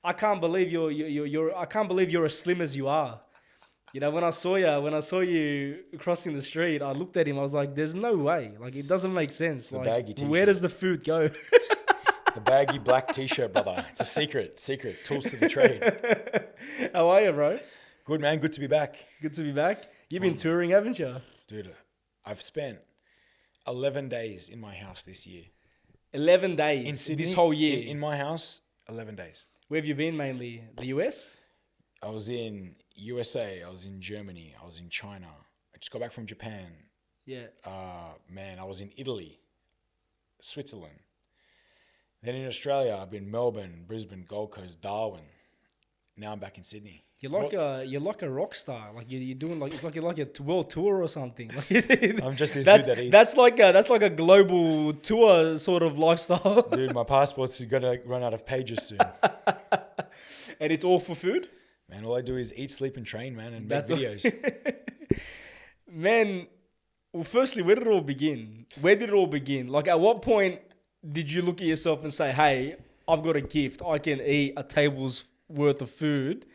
I can't believe I can't believe you're as slim as you are. You know, when I saw you crossing the street, I looked at him. I was like, "There's no way. Like, it doesn't make sense. the Like, baggy t-shirt. where does the food go?" The baggy black t-shirt, brother. It's a secret. Tools to the trade. How are you, bro? Good, man. Good to be back. Good to be back. You've been touring, haven't you? Dude, I've spent 11 days in my house this year. 11 days In Sydney, this whole year. In my house, 11 days. Where have you been mainly? The US? I was in USA. I was in Germany. I was in China. I just got back from Japan. Yeah. Man, I was in Italy, Switzerland. Then in Australia, I've been Melbourne, Brisbane, Gold Coast, Darwin. Now I'm back in Sydney. You're like a rock star. Like you're doing like it's like you're like a world tour or something. I'm just this dude that eats. That's like a global tour sort of lifestyle. Dude, my passport's gonna run out of pages soon. And it's all for food? Man, all I do is eat, sleep, and train, man, and make videos. Man, well, firstly, where did it all begin? Where did it all begin? Like, at what point did you look at yourself and say, "Hey, I've got a gift. I can eat a table's worth of food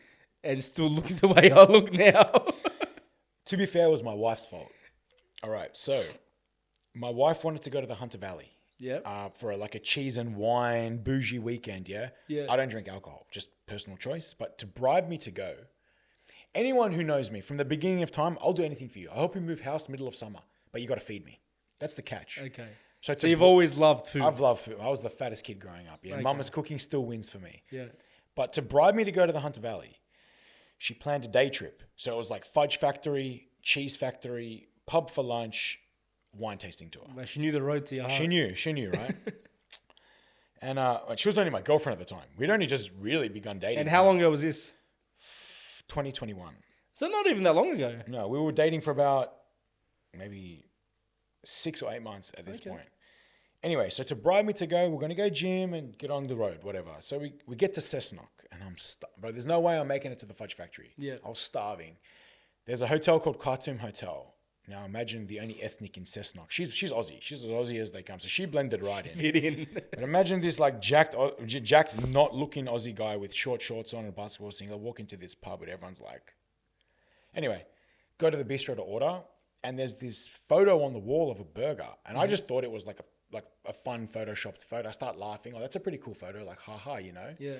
and still look the way I look now"? To be fair, it was my wife's fault. All right, so my wife wanted to go to the Hunter Valley. Yeah. For like a cheese and wine bougie weekend, yeah? Yeah. I don't drink alcohol, just personal choice. But to bribe me to go, anyone who knows me from the beginning of time, I'll do anything for you. I'll help you move house middle of summer, but you got to feed me. That's the catch. Okay. So you've always loved food. I've loved food. I was the fattest kid growing up. Yeah, Okay. Mama's cooking still wins for me. Yeah. But to bribe me to go to the Hunter Valley, she planned a day trip. So it was like fudge factory, cheese factory, pub for lunch, wine tasting tour. Like she knew the road to your heart. She knew, right? And she was only my girlfriend at the time. We'd only just really begun dating. And how long ago was this? 2021. So not even that long ago. No, we were dating for about maybe 6 or 8 months at this point. Anyway, so to bribe me to go, we're going to go gym and get on the road, whatever. So we get to Cessnock, and I'm bro, there's no way I'm making it to the fudge factory. Yeah. I was starving. There's a hotel called Khartoum Hotel. Now imagine the only ethnic in Cessnock. She's Aussie. She's as Aussie as they come. So she blended right in. Fit in. But imagine this like jacked, not looking Aussie guy with short shorts on and a basketball singlet walk into this pub where everyone's like. Anyway, go to the bistro to order, and there's this photo on the wall of a burger, and I just thought it was like a fun photoshopped photo. I start laughing. Oh, that's a pretty cool photo. Like, haha, you know. Yeah.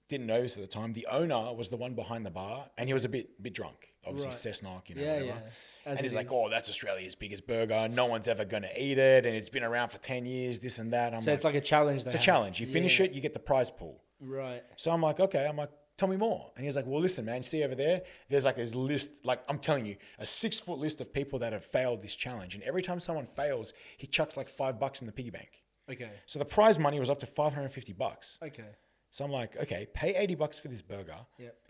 Didn't notice at the time. The owner was the one behind the bar, and he was a bit drunk. Obviously, Cessnock, you know, whatever. Yeah. And he's like, "Oh, that's Australia's biggest burger. No one's ever going to eat it, and it's been around for 10 years, this and that." So it's like a challenge. It's a challenge. You finish it, you get the prize pool. Right. So I'm like, okay. I'm like, tell me more. And he's like, well, listen, man, see over there? There's like this list, like I'm telling you, a 6-foot list of people that have failed this challenge. And every time someone fails, he chucks like $5 in the piggy bank. Okay. So the prize money was up to $550. Okay. So I'm like, okay, pay $80 for this burger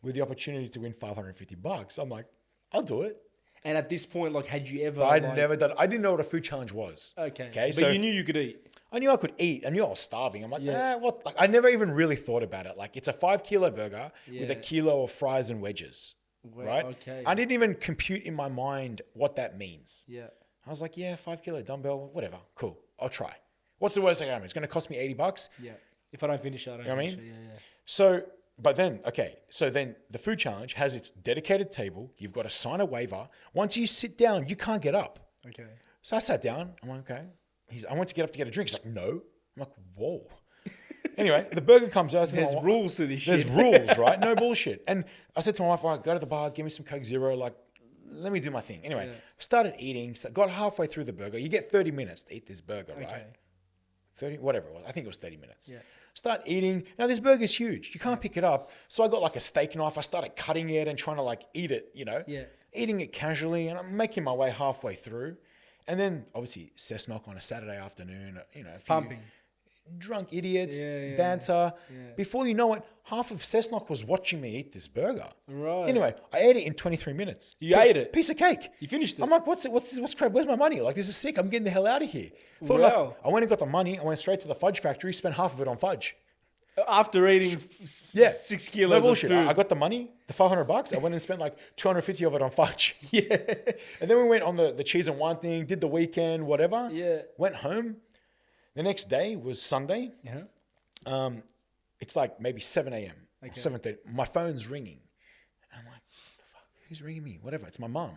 with the opportunity to win $550. I'm like, I'll do it. And at this point, like, had you ever? But I didn't know what a food challenge was. Okay. Okay. But So you knew you could eat. I knew I could eat. I knew I was starving. I'm like, what? Like, I never even really thought about it. Like, it's a 5-kilo burger with a kilo of fries and wedges. Well, right? okay. I didn't even compute in my mind what that means. Yeah. I was like, 5-kilo dumbbell, whatever. Cool. I'll try. What's the worst thing I can do? It's going to cost me $80. Yeah. If I don't finish it, I don't finish it. Yeah. So, but then, so then the food challenge has its dedicated table. You've got to sign a waiver. Once you sit down, you can't get up. Okay. So I sat down. I'm like, okay. I went to get up to get a drink. He's like, no. I'm like, whoa. Anyway, the burger comes out. There's rules to this shit. There's rules, right? No bullshit. And I said to my wife, all right, go to the bar, give me some Coke Zero. Like, let me do my thing. Anyway, started eating. Got halfway through the burger. You get 30 minutes to eat this burger, right? 30, whatever it was. I think it was 30 minutes. Yeah. Start eating. Now, this burger's huge. You can't pick it up. So I got like a steak knife. I started cutting it and trying to like eat it, you know? Yeah. Eating it casually. And I'm making my way halfway through. And then, obviously, Cessnock on a Saturday afternoon, you know. Pumping. Drunk idiots, banter. Yeah. Before you know it, half of Cessnock was watching me eat this burger. Right. Anyway, I ate it in 23 minutes. You ate it? Piece of cake. You finished it? I'm like, what's crap? Where's my money? Like, this is sick. I'm getting the hell out of here. Wow. I went and got the money. I went straight to the fudge factory, spent half of it on fudge. After eating 6 kilos no of food. I got the money, the $500. I went and spent like 250 of it on fudge. Yeah. And then we went on the cheese and wine thing, did the weekend, whatever. Yeah. Went home. The next day was Sunday. Yeah. It's like maybe 7 a.m. or Okay. 7:30. My phone's ringing. And I'm like, what the fuck? Who's ringing me? Whatever. It's my mum.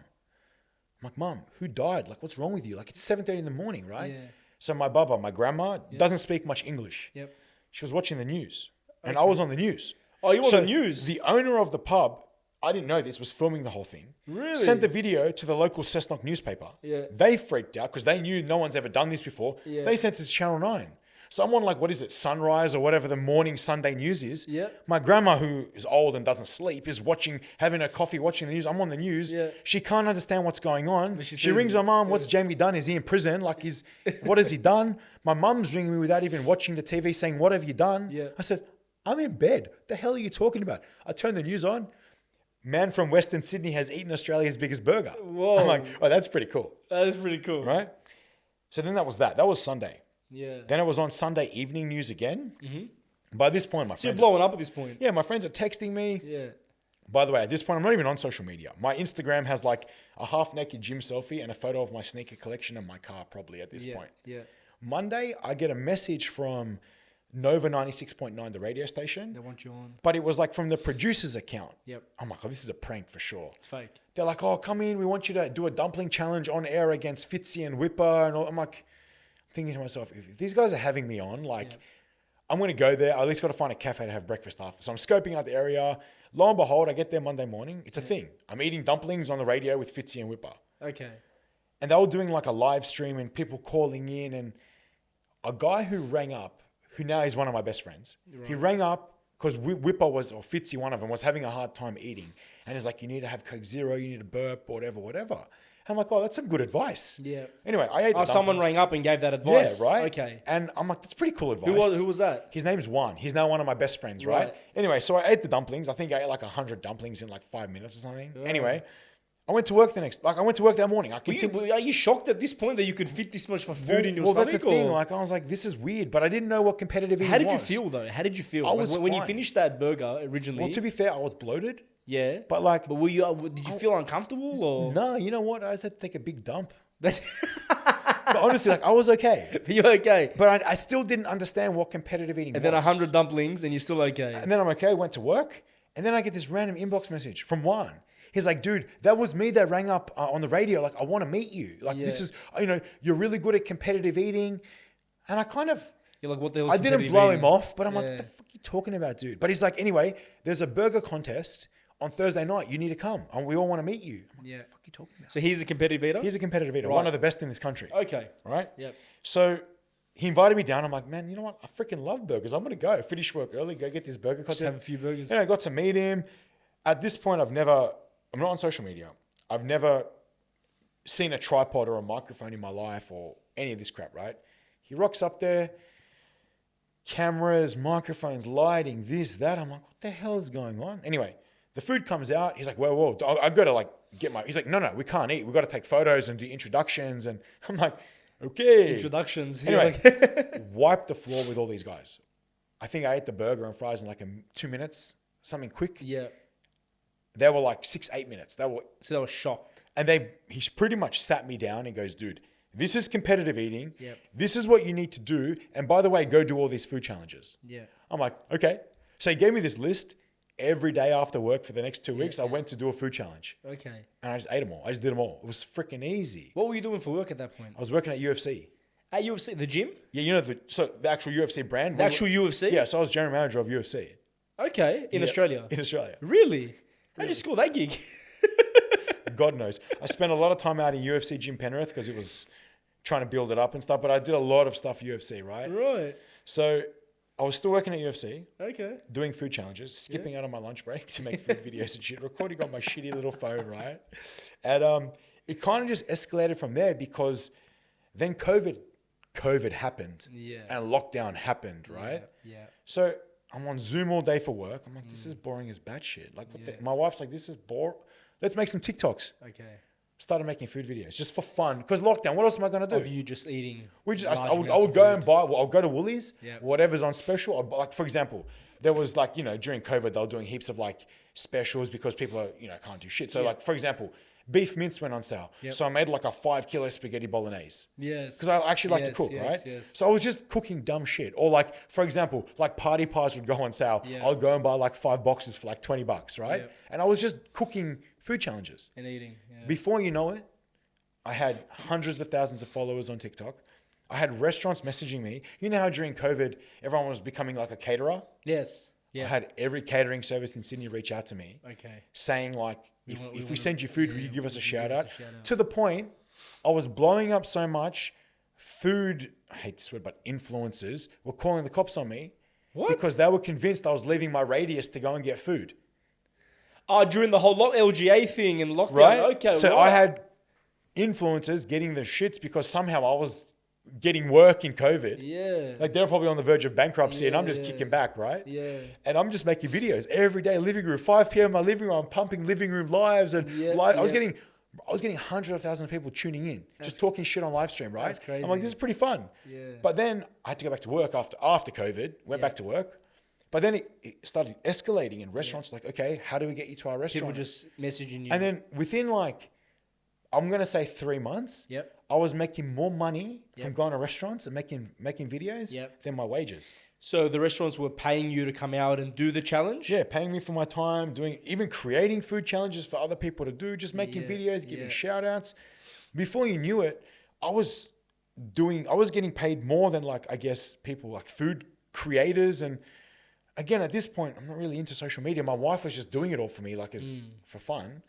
I'm like, Mum, who died? Like, what's wrong with you? Like, it's 7:30 in the morning, right? Yeah. So my grandma, doesn't speak much English. Yep. She was watching the news. And I was on the news. Oh, you were So on the news? the owner of the pub, I didn't know this, was filming the whole thing. Really? Sent the video to the local Cessnock newspaper. Yeah. They freaked out because they knew no one's ever done this before. Yeah. They sent it to Channel 9. So I'm on like, what is it, Sunrise or whatever the morning Sunday news is. Yeah. My grandma, who is old and doesn't sleep, is watching, having her coffee, watching the news. I'm on the news. Yeah. She can't understand what's going on. But She she rings sees her it. mum, what's Jamie done? Is he in prison? Like, what has he done? My mum's ringing me without even watching the TV saying, what have you done? Yeah. I said, I'm in bed. What the hell are you talking about? I turned the news on. Man from Western Sydney has eaten Australia's biggest burger. Whoa. I'm like, oh, that's pretty cool, That is pretty cool. right? So then that was that. That was Sunday. Yeah. Then it was on Sunday evening news again. By this point, my So you're friends, blowing up at this point. yeah, my friends are texting me. Yeah. By the way, at this point, I'm not even on social media. My Instagram has like a half-naked gym selfie and a photo of my sneaker collection and my car probably at this Yeah. point. Yeah. Monday, I get a message from Nova 96.9, the radio station, They want you on. but it was like from the producer's account. Yep. I'm like, oh, this is a prank for sure. It's fake. They're like, oh, come in. We want you to do a dumpling challenge on air against Fitzy and Whipper. And all. I'm like, thinking to myself, if these guys are having me on, like, I'm going to go there. I at least got to find a cafe to have breakfast after. So I'm scoping out the area. Lo and behold, I get there Monday morning. It's a thing. I'm eating dumplings on the radio with Fitzy and Whipper. Okay. And they were doing like a live stream and people calling in. And a guy who rang up, who now is one of my best friends, he rang up because Whipper was, or Fitzy, one of them, was having a hard time eating. And he's like, you need to have Coke Zero, you need to burp, whatever. And I'm like, oh, that's some good advice. Yeah. Anyway, I ate the Someone dumplings. rang up and gave that advice. Yeah, right? Okay. And I'm like, that's pretty cool advice. Who was that? His name's Juan. He's now one of my best friends, right? Right. Anyway, so I ate the dumplings. I think I ate like 100 dumplings in like 5 minutes or something. Anyway, I went to work that morning. Are you shocked at this point that you could fit this much food in your well, stomach? that's the thing. or- Like, I was like, this is weird, but I didn't know what competitive eating How did was. you feel though? How did you feel? I was when you fine. finished that burger originally. Well, to be fair, I was bloated. yeah. But like, But were you? Did you feel uncomfortable or? no, you know what? I just had to take a big dump. That's But honestly, like, I was okay. you're okay. But I still didn't understand what competitive eating And was. then 100 dumplings, and you're still okay. And then I'm okay, went to work, and then I get this random inbox message from Juan. He's like, dude, that was me that rang up on the radio. Like, I want to meet you. Like, this Yeah. is, you're really good at competitive eating. And I kind of, You're like, what the hell? I didn't blow him off, but I'm like, Yeah. what the fuck are you talking about, dude? But he's like, anyway, there's a burger contest on Thursday night. You need to come. And we all want to meet you. I'm like, Yeah. what the fuck are you talking about? So he's a competitive eater. He's a competitive eater, Right. one of the best in this country. Okay. Right? Yep. So he invited me down. I'm like, man, you know what? I freaking love burgers. I'm going to go. Finish work early, go get this burger Just contest. have a few burgers. Yeah, I got to meet him. At this point, I'm not on social media. I've never seen a tripod or a microphone in my life or any of this crap, right? He rocks up there, cameras, microphones, lighting, this, that. I'm like, what the hell is going on? Anyway, the food comes out. He's like, whoa. I got to like get my, he's like, no, we can't eat. We've got to take photos and do introductions. And I'm like, okay. Introductions. Anyway, You're like- wipe the floor with all these guys. I think I ate the burger and fries in like 2 minutes, something quick. yeah. They were like 6-8 minutes. So they were shocked. And he pretty much sat me down and goes, dude, this is competitive eating. Yep. This is what you need to do. And by the way, go do all these food challenges. Yeah. I'm like, okay. So he gave me this list every day after work for the next 2 weeks. I went to do a food challenge Okay. and I just ate them all. I just did them all. It was freaking easy. What were you doing for work at that point? I was working at UFC. At UFC, the gym, Yeah, you know, the actual UFC brand. the actual UFC. Yeah, so I was general manager of UFC. Okay. In Yeah, Australia. In Australia. Really? How'd you score that gig? God knows. I spent a lot of time out in UFC Gym Penrith because it was trying to build it up and stuff, but I did a lot of stuff UFC, right? Right. So I was still working at UFC, Okay. doing food challenges, skipping out on my lunch break to make food videos and shit, recording on my shitty little phone, right? And it kind of just escalated from there because then COVID happened Yeah. and lockdown happened, right? Yeah. So I'm on Zoom all day for work. I'm like, this is boring as batshit. Like, what my wife's like, this is boring. Let's make some TikToks. Okay. Started making food videos just for fun because lockdown. What else am I gonna do? Of you just eating. I would go and buy. I'll go to Woolies. Yep. Whatever's on special. Like for example, there was like during COVID they were doing heaps of like specials because people are can't do shit. So like for example, beef mince went on sale. Yep. So I made like a 5 kilo spaghetti bolognese. Yes. Because I actually like to cook, right? Yes. So I was just cooking dumb shit. Or like, for example, like party pies would go on sale. Yeah. I'd go and buy like 5 boxes for like $20, right? Yep. And I was just cooking food challenges. And eating. Yeah. Before you know it, I had hundreds of thousands of followers on TikTok. I had restaurants messaging me. You know how during COVID, everyone was becoming like a caterer? Yes. Yeah. I had every catering service in Sydney reach out to me Okay. saying like, if we send you food, will you give us a shout out? shout out. To the point, I was blowing up so much, food, I hate this word, but influencers were calling the cops on me. What? Because they were convinced I was leaving my radius to go and get food. Oh, during the whole LGA thing and lockdown. Right? Okay. So right. I had influencers getting the shits because somehow I was getting work in COVID. Yeah. Like they're probably on the verge of bankruptcy and I'm just Yeah. kicking back, right? Yeah. And I'm just making videos every day, living room, 5 p.m. in my living room, I'm pumping living room lives and Yeah, I was yeah. getting hundreds of thousands of people tuning in, just talking shit on live stream, right? That's crazy. I'm like, this is pretty fun. Yeah. But then I had to go back to work after COVID, went back to work. But then it started escalating in restaurants like, okay, how do we get you to our restaurant? People just messaging you. And then within like, I'm going to say 3 months, Yep. I was making more money from Yep. going to restaurants and making videos Yep. than my wages. So the restaurants were paying you to come out and do the challenge? Yeah, paying me for my time, even creating food challenges for other people to do, just making Yeah, videos, giving yeah. shout outs. Before you knew it, I was getting paid more than like, I guess, people like food creators. And again, at this point, I'm not really into social media. My wife was just doing it all for me, like for fun.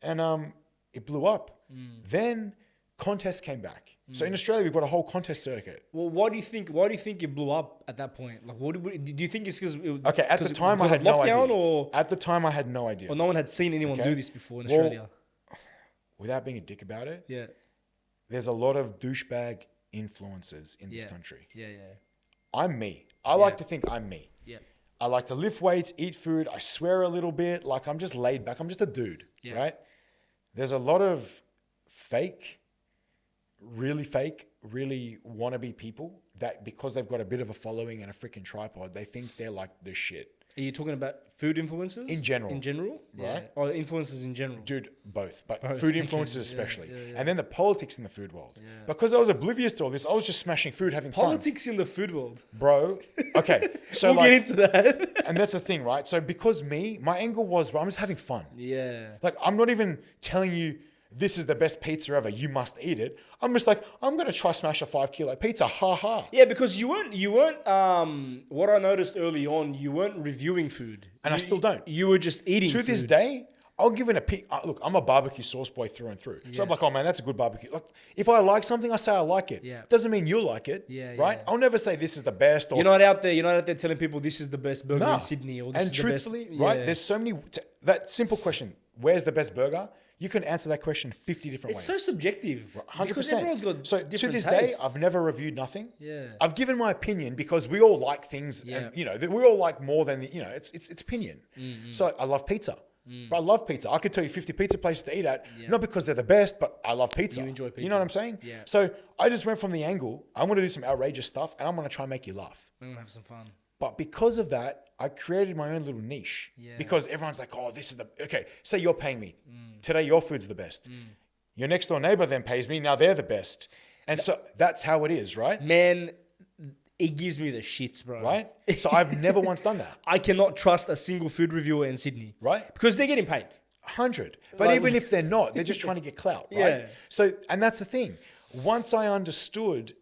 And it blew up. Then contests came back. So in Australia, we've got a whole contest circuit. Well, why do you think it blew up at that point? Like, do you think it's because Okay, at the time I had no idea. or At the time I had no idea. no one had seen anyone Okay. do this before in Well, Australia? Without being a dick about it, Yeah, there's a lot of douchebag influencers in this Yeah. country. yeah. I'm me. I like to think I'm me. Yeah. I like to lift weights, eat food. I swear a little bit. Like I'm just laid back. I'm just a dude, Yeah. right? There's a lot of fake, really wannabe people that because they've got a bit of a following and a freaking tripod, they think they're like the shit. Are you talking about food influencers? In general. In general? Right. Yeah. Or influencers in general? Dude, both. But Both. food Okay. influencers Yeah, especially. yeah. And then the politics in the food world. Yeah. Because I was oblivious to all this, I was just smashing food, having fun. Politics in the food world. Bro. Okay. So We'll like, get into that. and that's the thing, right? So because my angle was, bro, I'm just having fun. Yeah. Like, I'm not even telling you this is the best pizza ever. You must eat it. I'm just like, I'm going to try smash a 5 kilo pizza. Ha ha. Yeah, because you weren't what I noticed early on, you weren't reviewing food. And I still don't. You were just eating To food. this day, I'll give it a look, I'm a barbecue sauce boy through and through. So I'm like, oh man, that's a good barbecue. Like, if I like something, I say I like it. Yeah. Doesn't mean you'll like it. Yeah, Right? yeah. I'll never say this is the best. Or You're not out there telling people this is the best burger Nah. in Sydney or this And is truthfully, the best. right? Yeah. There's so many. That simple question: where's the best burger? You can answer that question 50 different It's ways. so subjective. 100%. Because everyone's got so different to this tastes. day, I've never reviewed nothing. Yeah. I've given my opinion because we all like things, Yeah. and that we all like more than it's opinion. So I love pizza. But I love pizza. I could tell you 50 pizza places to eat at, not because they're the best, but I love pizza. You enjoy You pizza. know what I'm saying? Yeah. So I just went from the angle. I'm going to do some outrageous stuff, and I'm going to try and make you laugh. We're gonna have some fun. But because of that, I created my own little niche. Yeah. Because everyone's like, oh, this is okay. Say you're paying me. Today, your food's the best. Your next door neighbor then pays me. Now they're the best. And so that's how it is, right? Man, it gives me the shits, bro. Right? So I've never once done that. I cannot trust a single food reviewer in Sydney. Right? Because they're getting paid. 100. But Like- even if they're not, they're just trying to get clout, right? Yeah. So, and that's the thing. Once I understood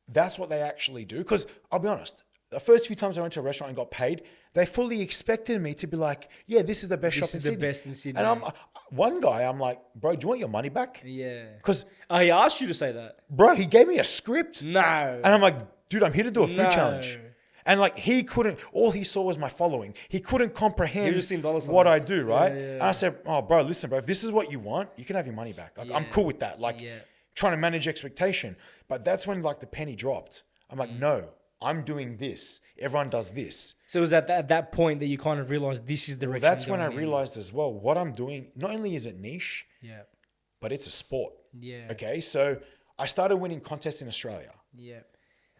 that's what they actually do, because I'll be honest, the first few times I went to a restaurant and got paid, they fully expected me to be like, yeah, this is the best This shop in is the Sydney. best in Sydney. And one guy, I'm like, bro, do you want your money back? Yeah. Because, Oh, he asked you to say that? bro, he gave me a script. No. And I'm like, dude, I'm here to do a food No. challenge. And like, all he saw was my following. He couldn't comprehend He was just seeing dollar what I signs. do, right? Yeah, yeah, And I said, oh, bro, listen, bro, if this is what you want, you can have your money back. Like, I'm Yeah. cool with that. Like, Yeah. trying to manage expectation. But that's when like the penny dropped. I'm like, no, I'm doing this. Everyone does this. So it was at that point that you kind of realized this is the direction. That's when I going in. realized as well, what I'm doing, not only is it niche, Yeah. but it's a sport. Yeah. Okay. So I started winning contests in Australia. Yeah.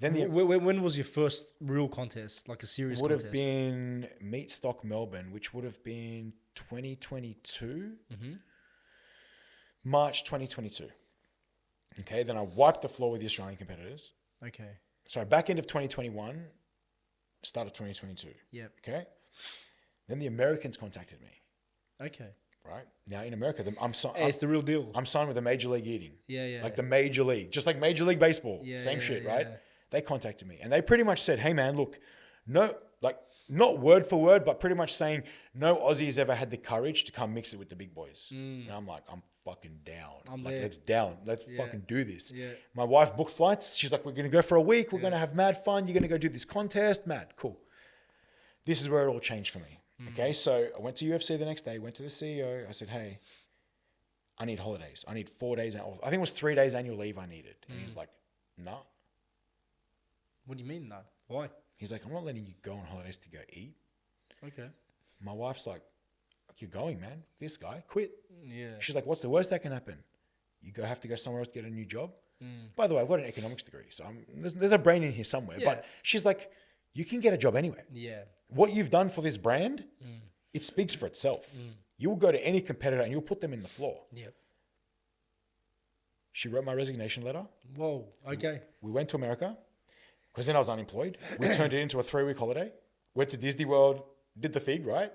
Then the When was your first real contest, like a serious would contest? have been Meat Stock Melbourne, which would have been 2022. March 2022. Okay, then I wiped the floor with the Australian competitors. Okay. Sorry, back end of 2021, start of 2022. Yep. Okay. Then the Americans contacted me. Okay. Right now in America, Hey, it's the real deal. I'm signed with the Major League Eating. Yeah. Like the Major League, just like Major League Baseball. Yeah, Same shit, right? yeah. They contacted me and they pretty much said, "Hey man, look, no, like not word for word, but pretty much saying no Aussies ever had the courage to come mix it with the big boys." And I'm like, I'm fucking down. I'm like, there. let's down. Let's fucking do this. Yeah. My wife booked flights. She's like, we're gonna go for a week. We're gonna have mad fun. You're gonna go do this contest. Mad, cool. This is where it all changed for me. Okay, so I went to UFC the next day. Went to the CEO. I said, "Hey, I need holidays. I need 4 days. I think it was 3 days annual leave I needed." And he's like, "No." What do you mean, no? Why? He's like, "I'm not letting you go on holidays to go eat." Okay. My wife's like, "You're going, man. This guy quit." Yeah. She's like, "What's the worst that can happen? You have to go somewhere else to get a new job." By the way, I've got an economics degree, so there's a brain in here somewhere. Yeah. But she's like, "You can get a job anywhere. Yeah. What you've done for this brand, it speaks for itself. You'll go to any competitor and you'll put them in the floor." Yep. She wrote my resignation letter. Whoa. Okay. We went to America because then I was unemployed. We turned it into a 3-week holiday. Went to Disney World, did the thing, right?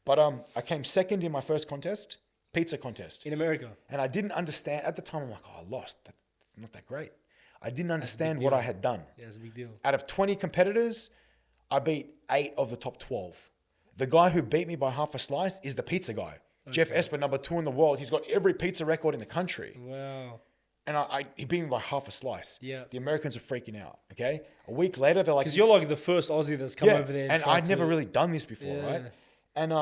But I came second in my first contest, pizza contest. In America. And I didn't understand. At the time, I'm like, oh, I lost. That's not that great. I didn't understand what I had done. Yeah, it's a big deal. Out of 20 competitors, I beat 8 of the top 12. The guy who beat me by half a slice is the pizza guy. Okay. Jeff Esper, number 2 in the world. He's got every pizza record in the country. Wow. And he beat me by half a slice. Yeah. The Americans are freaking out, okay? A week later, they're like... Because you're like the first Aussie that's come over there. And I'd never really done this before, right? And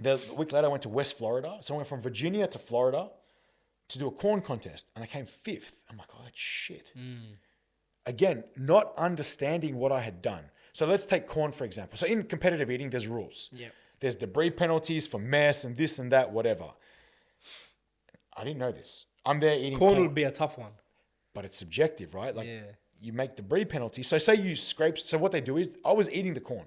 the week later, I went to West Florida. So I went from Virginia to Florida to do a corn contest. And I came 5th. I'm like, oh, that's shit. Again, not understanding what I had done. So let's take corn, for example. So in competitive eating, there's rules. Yeah. There's debris penalties for mess and this and that, whatever. I didn't know this. I'm there eating corn. Would be a tough one. But it's subjective, right? Like you make debris penalties. So say you scrape. So what they do is I was eating the corn.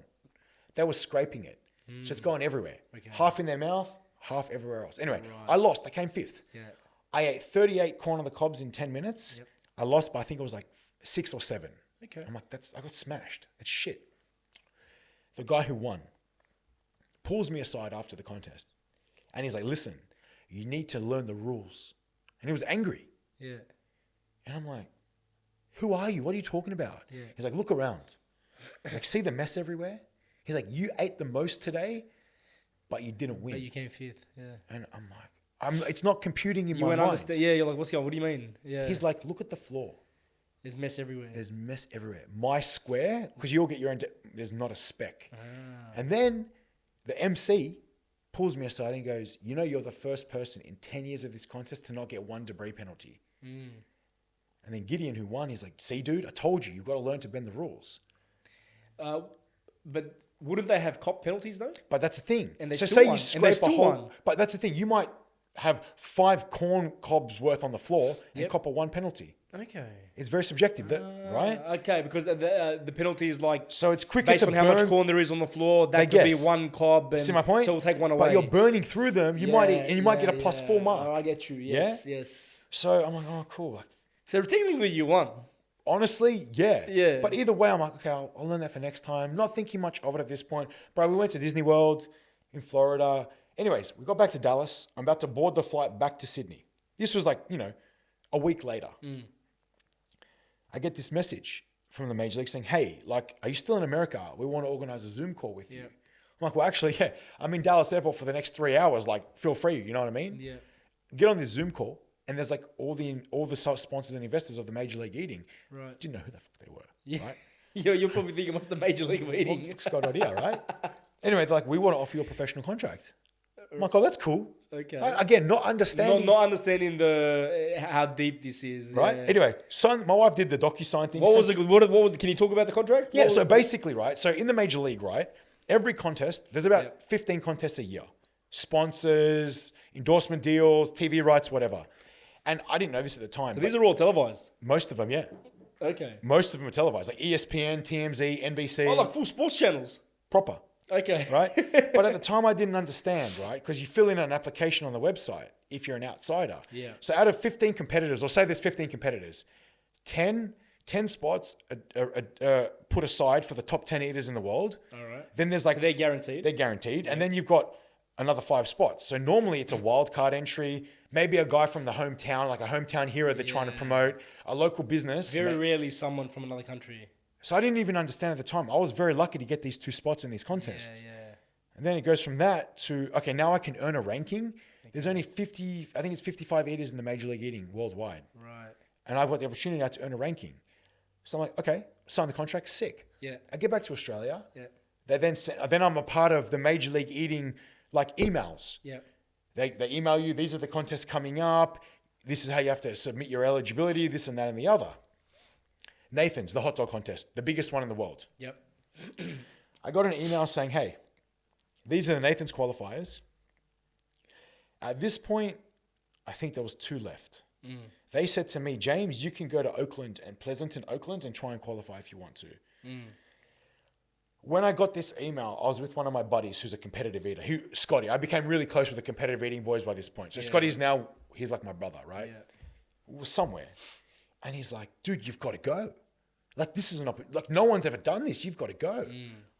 They were scraping it. So it's going everywhere. Okay. Half in their mouth, half everywhere else. Anyway, I lost. I came 5th. Yeah. I ate 38 corn on the cobs in 10 minutes. Yep. I lost by I think it was like 6 or 7. Okay. I'm like, I got smashed. It's shit. The guy who won pulls me aside after the contest. And he's like, listen, you need to learn the rules. And he was angry. Yeah. And I'm like, who are you? What are you talking about? Yeah. He's like, look around. He's like, see the mess everywhere? He's like, you ate the most today, but you didn't win. But you came 5th. Yeah. And I'm like, it's not computing in my mind. Understand. Yeah, you're like, what's going on? What do you mean? Yeah. He's like, look at the floor. There's mess everywhere. There's mess everywhere. My square, because you'll get your own, there's not a speck. And then the MC pulls me aside and goes, you know, you're the first person in 10 years of this contest to not get 1 debris penalty. And then Gideon, who won, he's like, see, dude, I told you, you've got to learn to bend the rules. But wouldn't they have cop penalties though? But that's the thing. And they so still say won. you scrape a whole, but that's the thing. You might have 5 corn cobs worth on the floor and cop a 1 penalty. Okay. It's very subjective, right? Okay, because the penalty is like so it's quicker based to on burn. How much corn there is on the floor. That could be 1 cob. And see my point? So we'll take 1 away. But you're burning through them. You might eat, and you might get a +4 mark. Oh, I get you. Yes, yes. So I'm like, oh, cool. So technically, you won. Honestly, yeah. Yeah. But either way, I'm like, okay, I'll learn that for next time. Not thinking much of it at this point. Bro, we went to Disney World in Florida. Anyways, we got back to Dallas. I'm about to board the flight back to Sydney. This was like, a week later. I get this message from the Major League saying, hey, like, are you still in America? We want to organize a Zoom call with you. I'm like, well, actually, yeah, I'm in Dallas Airport for the next 3 hours. Like, feel free. You know what I mean? Yeah. Get on this Zoom call. And there's like all the sponsors and investors of the Major League Eating. Right. Didn't know who the fuck they were. Yeah. Right? You're probably thinking, what's the Major League Eating? Well, Scott idea, right? Anyway, they're like, we want to offer you a professional contract. I'm like, oh, that's cool. Okay. Again, not understanding. Not understanding how deep this is. Right. Yeah. Anyway, my wife did the DocuSign thing. What was it? What was? Can you talk about the contract? Yeah. So basically, right. So in the Major League, right, every contest, there's about 15 contests a year. Sponsors, endorsement deals, TV rights, whatever. And I didn't know this at the time. So these are all televised? Most of them, yeah. Okay. Most of them are televised. Like ESPN, TMZ, NBC. Oh, like full sports channels? Proper. Okay. right? But at the time, I didn't understand, right? Because you fill in an application on the website if you're an outsider. Yeah. So out of 15 competitors, or say there's 15 competitors, 10 spots put aside for the top 10 eaters in the world. All right. Then there's like... So they're guaranteed? They're guaranteed. Yeah. And then you've got another 5 spots. So normally it's a wild card entry, maybe a guy from the hometown, like a hometown hero they're trying to promote, a local business. Very rarely someone from another country. So I didn't even understand at the time. I was very lucky to get these 2 spots in these contests. Yeah. And then it goes from that to, okay, now I can earn a ranking. There's only 50, I think it's 55 eaters in the Major League Eating worldwide. Right. And I've got the opportunity now to earn a ranking. So I'm like, okay, sign the contract, sick. Yeah. I get back to Australia. Yeah. They then I'm a part of the Major League Eating like emails. Yeah. They email you, these are the contests coming up. This is how you have to submit your eligibility, this and that and the other. Nathan's, the hot dog contest, the biggest one in the world. Yep. I got an email saying, hey, these are the Nathan's qualifiers. At this point, I think there was 2 left. They said to me, James, you can go to Oakland and Pleasanton, Oakland, and try and qualify if you want to. When I got this email, I was with one of my buddies who's a competitive eater, Scotty. I became really close with the competitive eating boys by this point. So Scotty's now, he's like my brother, right? Yeah. We were somewhere. And he's like, dude, you've got to go. Like, this is like, no one's ever done this. You've got to go.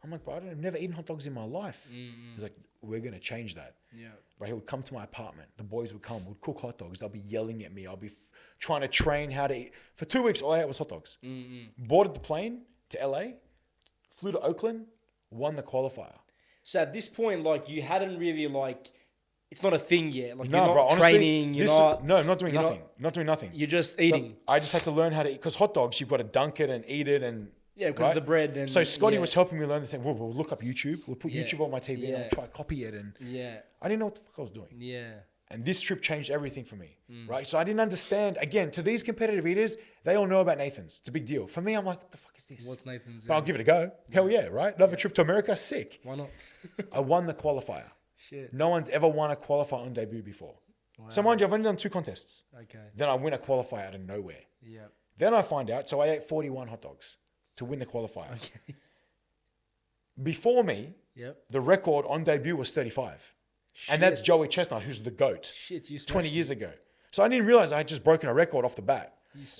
I'm like, bro, I've never eaten hot dogs in my life. He's like, we're going to change that. Yeah. But he would come to my apartment. The boys would come, would cook hot dogs. They'll be yelling at me. I'll be trying to train how to eat. For 2 weeks, all I ate was hot dogs. Boarded the plane to LA, flew to Oakland, won the qualifier. So at this point, like, you hadn't really, like, it's not a thing yet. Like, No, you're not bro, honestly, training. not doing nothing. Not doing nothing. You're just eating. I just had to learn how to eat. Because hot dogs, you've got to dunk it and eat it. And Yeah, because of the bread. And so Scotty was helping me learn the thing. We'll look up YouTube. We'll put YouTube on my TV and I'll try to copy it. And I didn't know what the fuck I was doing. Yeah. And this trip changed everything for me, right? So I didn't understand. Again, to these competitive eaters, they all know about Nathan's. It's a big deal. For me, I'm like, what the fuck is this? What's Nathan's? But I'll give it a go. Hell yeah, right? Another trip to America, sick. Why not? I won the qualifier. Shit. No one's ever won a qualifier on debut before. Wow. So mind you, I've only done 2 contests. Okay. Then I win a qualifier out of nowhere. Yeah. Then I find out, so I ate 41 hot dogs to win the qualifier. Okay. Before me, the record on debut was 35. Shit. And that's Joey Chestnut, who's the GOAT. Shit, you 20 years ago. So I didn't realize I had just broken a record off the bat.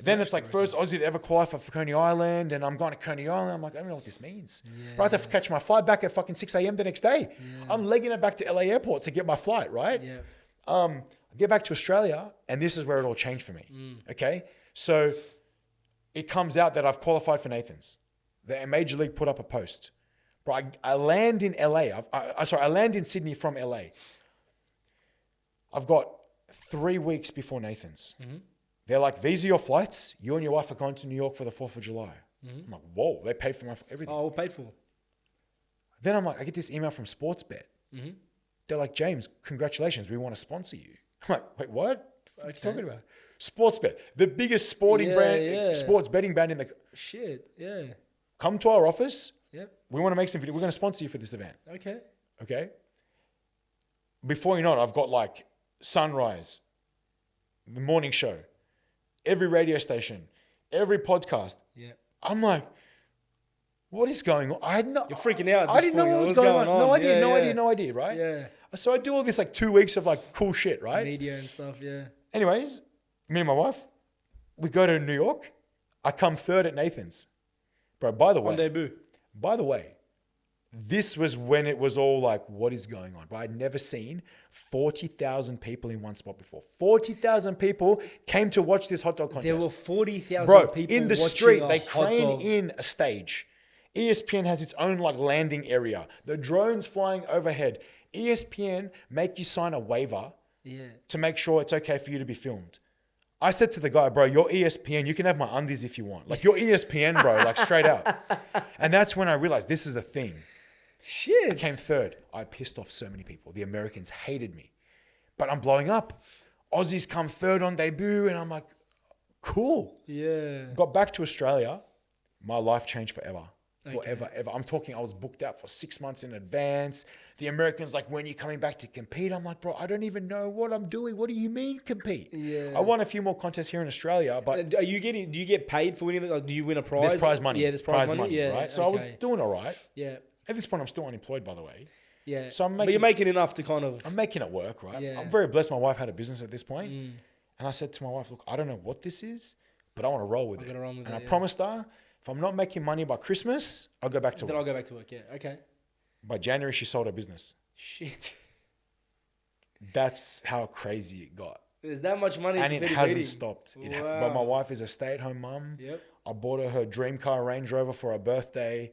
Then it's like first Aussie to ever qualify for Coney Island, and I'm going to Coney Island. I'm like, I don't know what this means. But I have to catch my flight back at fucking 6 a.m. the next day. I'm legging it back to LA airport to get my flight, right? I get back to Australia, and this is where it all changed for me. Okay? So it comes out that I've qualified for Nathan's. The Major League put up a post. Bro, I land in LA. I land in Sydney from LA. I've got 3 weeks before Nathan's. They're like, these are your flights. You and your wife are going to New York for the 4th of July. I'm like, whoa, they paid for my everything. Oh, all paid for. Then I'm like, I get this email from Sportsbet. They're like, James, congratulations. We want to sponsor you. I'm like, wait, what? What are you talking about? Sportsbet, the biggest sporting brand, sports betting brand in the... Shit, yeah. Come to our office. Yep. We want to make some video. We're going to sponsor you for this event. Okay. Before you know it, I've got like Sunrise, the morning show, every radio station, every podcast. Yeah. I'm like, what is going on? I had no. You're freaking out. I didn't know what was going on. No idea, right? Yeah. So I do all this like 2 weeks of like cool shit, right? Media and stuff, yeah. Anyways, me and my wife, we go to New York. I come 3rd at Nathan's. Bro, by the way. On debut. By the way, this was when it was all like, what is going on? But I'd never seen 40,000 people in one spot before. 40,000 people came to watch this hot dog contest. There were 40,000 people in the street. They crane in a stage. ESPN has its own like landing area. The drones flying overhead. ESPN make you sign a waiver to make sure it's okay for you to be filmed. I said to the guy, bro, you're ESPN. You can have my undies if you want. Like, you're ESPN, bro, like straight out. And that's when I realized this is a thing. Shit. I came 3rd. I pissed off so many people. The Americans hated me. But I'm blowing up. Aussies come 3rd on debut, and I'm like, cool. Yeah. Got back to Australia. My life changed forever. Forever, ever. I'm talking, I was booked out for 6 months in advance. The Americans like, when are you coming back to compete? I'm like, bro, I don't even know what I'm doing. What do you mean compete? Yeah. I won a few more contests here in Australia, but... do you get paid for winning? Like, do you win a prize? There's prize money. Yeah, there's prize money. Yeah. Right? So I was doing all right. Yeah. At this point, I'm still unemployed, by the way. Yeah. So but you're making enough to kind of. I'm making it work, right? Yeah. I'm very blessed. My wife had a business at this point. And I said to my wife, look, I don't know what this is, but I want to roll with it. And I promised her, if I'm not making money by Christmas, I'll go back to work. Then I'll go back to work, yeah. Okay. By January, she sold her business. Shit. That's how crazy it got. There's that much money. And it hasn't stopped. Wow. But my wife is a stay-at-home mum. Yep. I bought her dream car, Range Rover, for her birthday.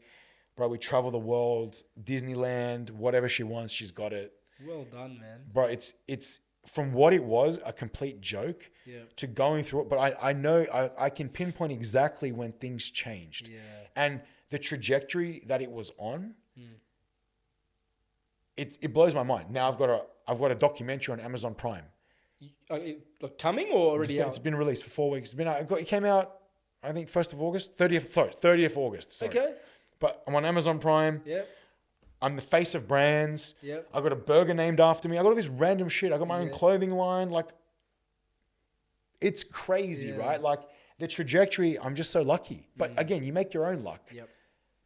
Bro, we travel the world, Disneyland, whatever she wants, she's got it. Well done, man. Bro, it's from what it was, a complete joke, to going through it. But I know I can pinpoint exactly when things changed. Yeah. And the trajectory that it was on, it blows my mind. Now I've got a documentary on Amazon Prime. Like coming or already out? It's been released for 4 weeks. It came out, I think, 1st of August, 30th August. Sorry. Okay. But I'm on Amazon Prime. Yep. I'm the face of brands. Yep. I got a burger named after me. I got all this random shit. I got my own clothing line. Like, it's crazy, right? Like, the trajectory, I'm just so lucky. But again, you make your own luck. Yep.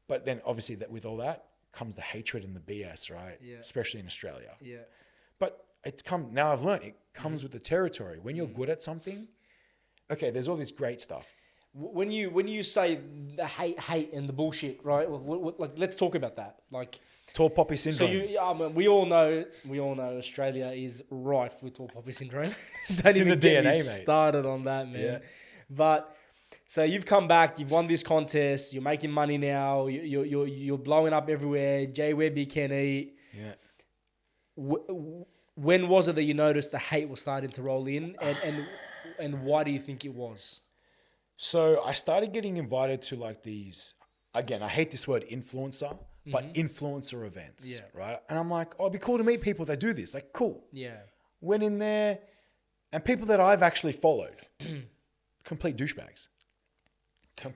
But then obviously with all that comes the hatred and the BS, right? Yeah. Especially in Australia. Yeah. But now I've learned it comes with the territory. When you're good at something, okay, there's all this great stuff. When you say the hate and the bullshit, right? Like, let's talk about that. Like, Tall poppy syndrome. So we all know Australia is rife with tall poppy syndrome. Don't It's even in the get DNA, me mate. started on that, man. Yeah. But so you've come back, you've won this contest, you're making money now, you're blowing up everywhere. Webb, you can eat. Yeah. When was it that you noticed the hate was starting to roll in, and why do you think it was? So I started getting invited to like these, again, I hate this word influencer, but influencer events, right? And I'm like, oh, it'd be cool to meet people that do this. Like, cool. Yeah. Went in there, and people that I've actually followed, complete douchebags.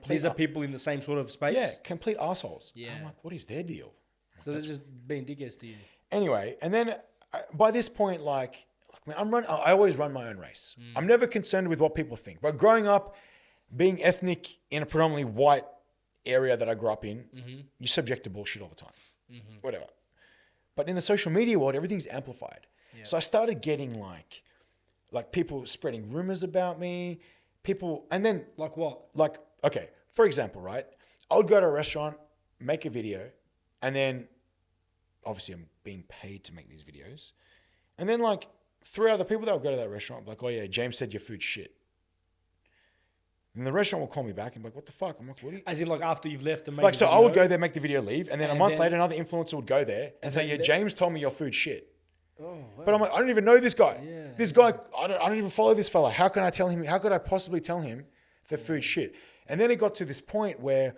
These are people in the same sort of space? Yeah, complete assholes. Yeah. I'm like, what is their deal? So they're just being dickheads to you. Anyway, and then by this point, like man, I always run my own race. I'm never concerned with what people think. But growing up, being ethnic in a predominantly white area that I grew up in, you're subject to bullshit all the time. Whatever. But in the social media world, everything's amplified. Yeah. So I started getting like people spreading rumors about me, and then... Like what? Like, okay, for example, right? I would go to a restaurant, make a video, and then obviously I'm being paid to make these videos. And then like 3 other people that would go to that restaurant, like, oh yeah, James said your food's shit. And the restaurant will call me back and be like, what the fuck? I'm like, what are you... As in like after you've left and made Like, the so video? I would go there, make the video, leave. And then a month later, another influencer would go there and say, yeah, James told me your food's shit. Oh, wow. But I'm like, I don't even know this guy. Yeah. This guy, I don't even follow this fella. How can I tell him? How could I possibly tell him the food's shit? And then it got to this point where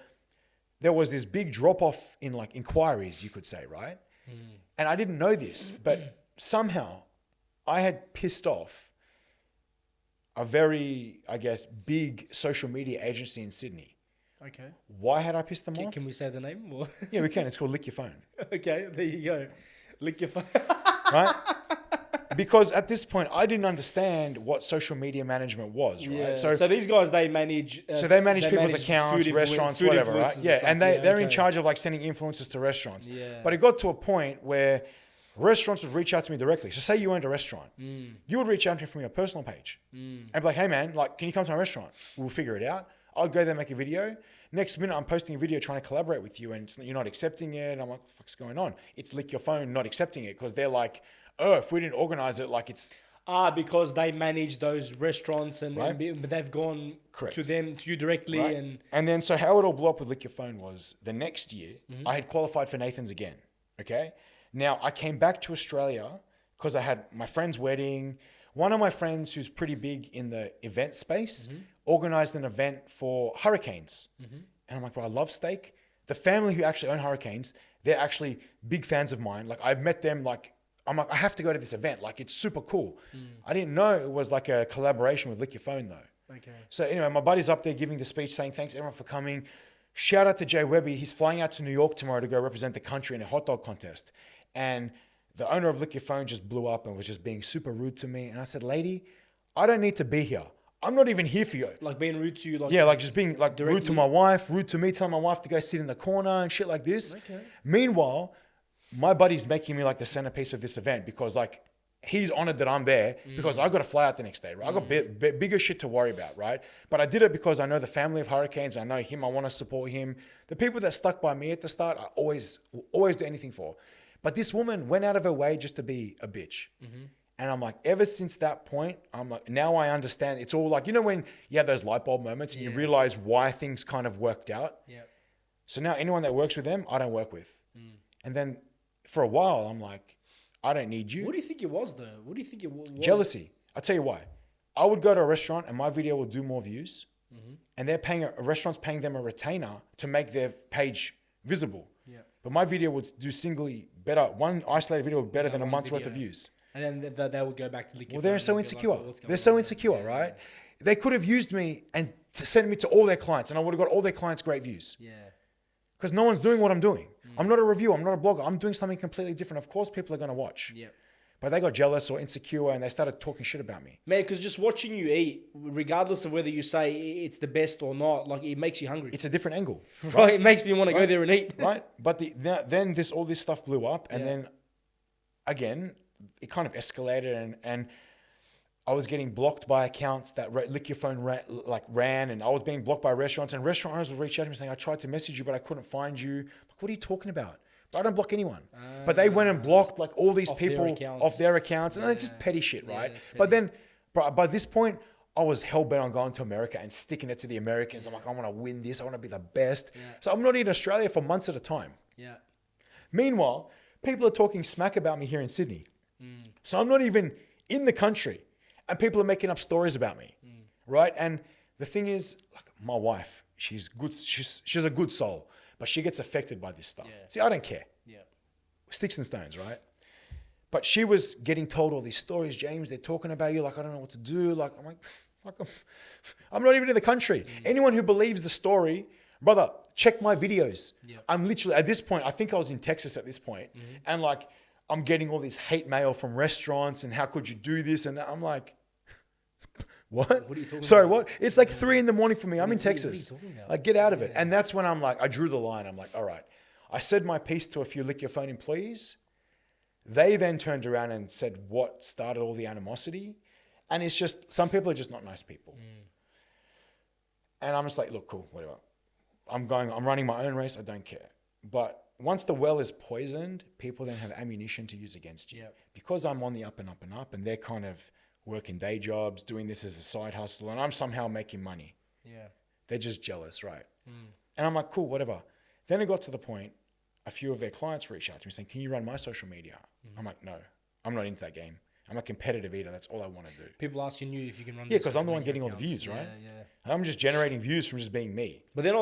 there was this big drop off in like inquiries, you could say, right? And I didn't know this, but somehow I had pissed off a very, I guess, big social media agency in Sydney. Okay. Why had I pissed them off? Can we say the name? Or? Yeah, we can. It's called Lick Your Phone. Okay, there you go. Lick your phone. Right? Because at this point, I didn't understand what social media management was, right? Yeah. So these guys, they manage... they manage people's accounts, restaurants, whatever, right? Yeah, and they're in charge of like sending influencers to restaurants. Yeah. But it got to a point where restaurants would reach out to me directly. So say you owned a restaurant. You would reach out to me from your personal page. And be like, hey man, like, can you come to my restaurant? We'll figure it out. I'll go there, make a video. Next minute, I'm posting a video trying to collaborate with you and you're not accepting it. And I'm like, what the fuck's going on? It's Lick Your Phone not accepting it because they're like, oh, if we didn't organize it, like it's... because they manage those restaurants and but they've gone Correct. to you directly. Right. And then so how it all blew up with Lick Your Phone was the next year, I had qualified for Nathan's again. Okay. Now I came back to Australia because I had my friend's wedding. One of my friends who's pretty big in the event space organized an event for Hurricanes. And I'm like, bro, I love steak. The family who actually own Hurricanes, they're actually big fans of mine. Like I've met them, like, I'm like, I have to go to this event. Like, it's super cool. I didn't know it was like a collaboration with Lick Your Phone though. Okay. So anyway, my buddy's up there giving the speech saying, thanks everyone for coming. Shout out to Webby. He's flying out to New York tomorrow to go represent the country in a hot dog contest. And the owner of Lick Your Phone just blew up and was just being super rude to me. And I said, lady, I don't need to be here. I'm not even here for you. Like being rude to you, like Yeah, like just being like rude to directly? my wife, rude to me, telling my wife to go sit in the corner and shit like this. Okay. Meanwhile, my buddy's making me like the centerpiece of this event because like he's honored that I'm there because I got to fly out the next day, right? I got bigger shit to worry about, right? But I did it because I know the family of Hurricanes. I know him. I want to support him. The people that stuck by me at the start, I always do anything for. But this woman went out of her way just to be a bitch. And I'm like, ever since that point, I'm like, now I understand. It's all like, you know, when you have those light bulb moments and you realize why things kind of worked out. Yeah. So now anyone that works with them, I don't work with. And then for a while, I'm like, I don't need you. What do you think it was though? What do you think it was? Jealousy. I'll tell you why. I would go to a restaurant and my video will do more views. And they're paying, a restaurant's paying them a retainer to make their page visible. Yeah. But my video would do singly better. One isolated video would be better than a month's worth of views. And then they would go back to lick your Well, they're phone so and be insecure. like, "What's They're going so on?" insecure, Yeah, right? They could have used me and to send me to all their clients and I would have got all their clients great views. Yeah. Because no one's doing what I'm doing. I'm not a reviewer. I'm not a blogger. I'm doing something completely different. Of course, people are going to watch. Yeah. But they got jealous or insecure and they started talking shit about me. Man, because just watching you eat, regardless of whether you say it's the best or not, like it makes you hungry. It's a different angle. Right? It makes me want to go there and eat. Right? But then all this stuff blew up. And Yeah. then, again, it kind of escalated and I was getting blocked by accounts that Lick Your Phone ran, and I was being blocked by restaurants, and restaurant owners would reach out to me saying, I tried to message you, but I couldn't find you. Like, what are you talking about? But I don't block anyone. But they went and blocked like all these people off their accounts, and it's just petty shit, right? that's petty. But then, by this point, I was hell-bent on going to America and sticking it to the Americans. I'm like, I want to win this. I want to be the best. Yeah. So I'm not in Australia for months at a time. Yeah. Meanwhile, people are talking smack about me here in Sydney. So I'm not even in the country and people are making up stories about me, right? And the thing is, like my wife, she's good. She's a good soul, but she gets affected by this stuff. Yeah. See, I don't care. Yeah. Sticks and stones, right? But she was getting told all these stories, James, they're talking about you. Like, I don't know what to do. Like, I'm like, fuck, I'm not even in the country. Anyone who believes the story, brother, check my videos. Yeah. I'm literally, at this point, I think I was in Texas at this point, and like, I'm getting all this hate mail from restaurants and how could you do this and that. I'm like, what? What are you talking Sorry, about? what? It's like 3 a.m. for me. I'm in what are you Texas. talking about? Like, get out of it. And that's when I'm like, I drew the line. I'm like, all right. I said my piece to a few Lick Your Phone employees. They then turned around and said what started all the animosity. And it's just, some people are just not nice people. And I'm just like, look, cool, whatever. I'm running my own race. I don't care. But once the well is poisoned, people then have ammunition to use against you. Yep. Because I'm on the up and up and up, and they're kind of working day jobs, doing this as a side hustle, and I'm somehow making money. Yeah. They're just jealous, right? And I'm like, cool, whatever. Then it got to the point, a few of their clients reached out to me saying, can you run my social media? I'm like, no, I'm not into that game. I'm a competitive eater. That's all I want to do. People asking you if you can run. Yeah, because I'm the one getting all the views, accounts. right? Yeah. I'm just generating views from just being me. But then,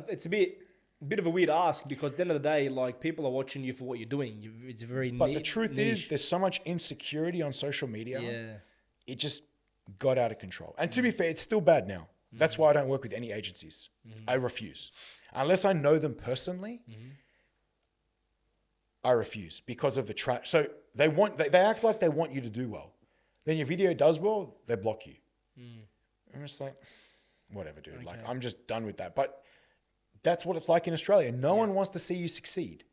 it's a bit of a weird ask because at the end of the day, like people are watching you for what you're doing. It's very. But the truth is, there's so much insecurity on social media. Yeah. It just got out of control. And to be fair, it's still bad now. That's why I don't work with any agencies. I refuse. Unless I know them personally, I refuse because of the trash. So they act like they want you to do well. Then your video does well, they block you. I'm just like, whatever, dude. Okay. Like, I'm just done with that. But that's what it's like in Australia. No one wants to see you succeed.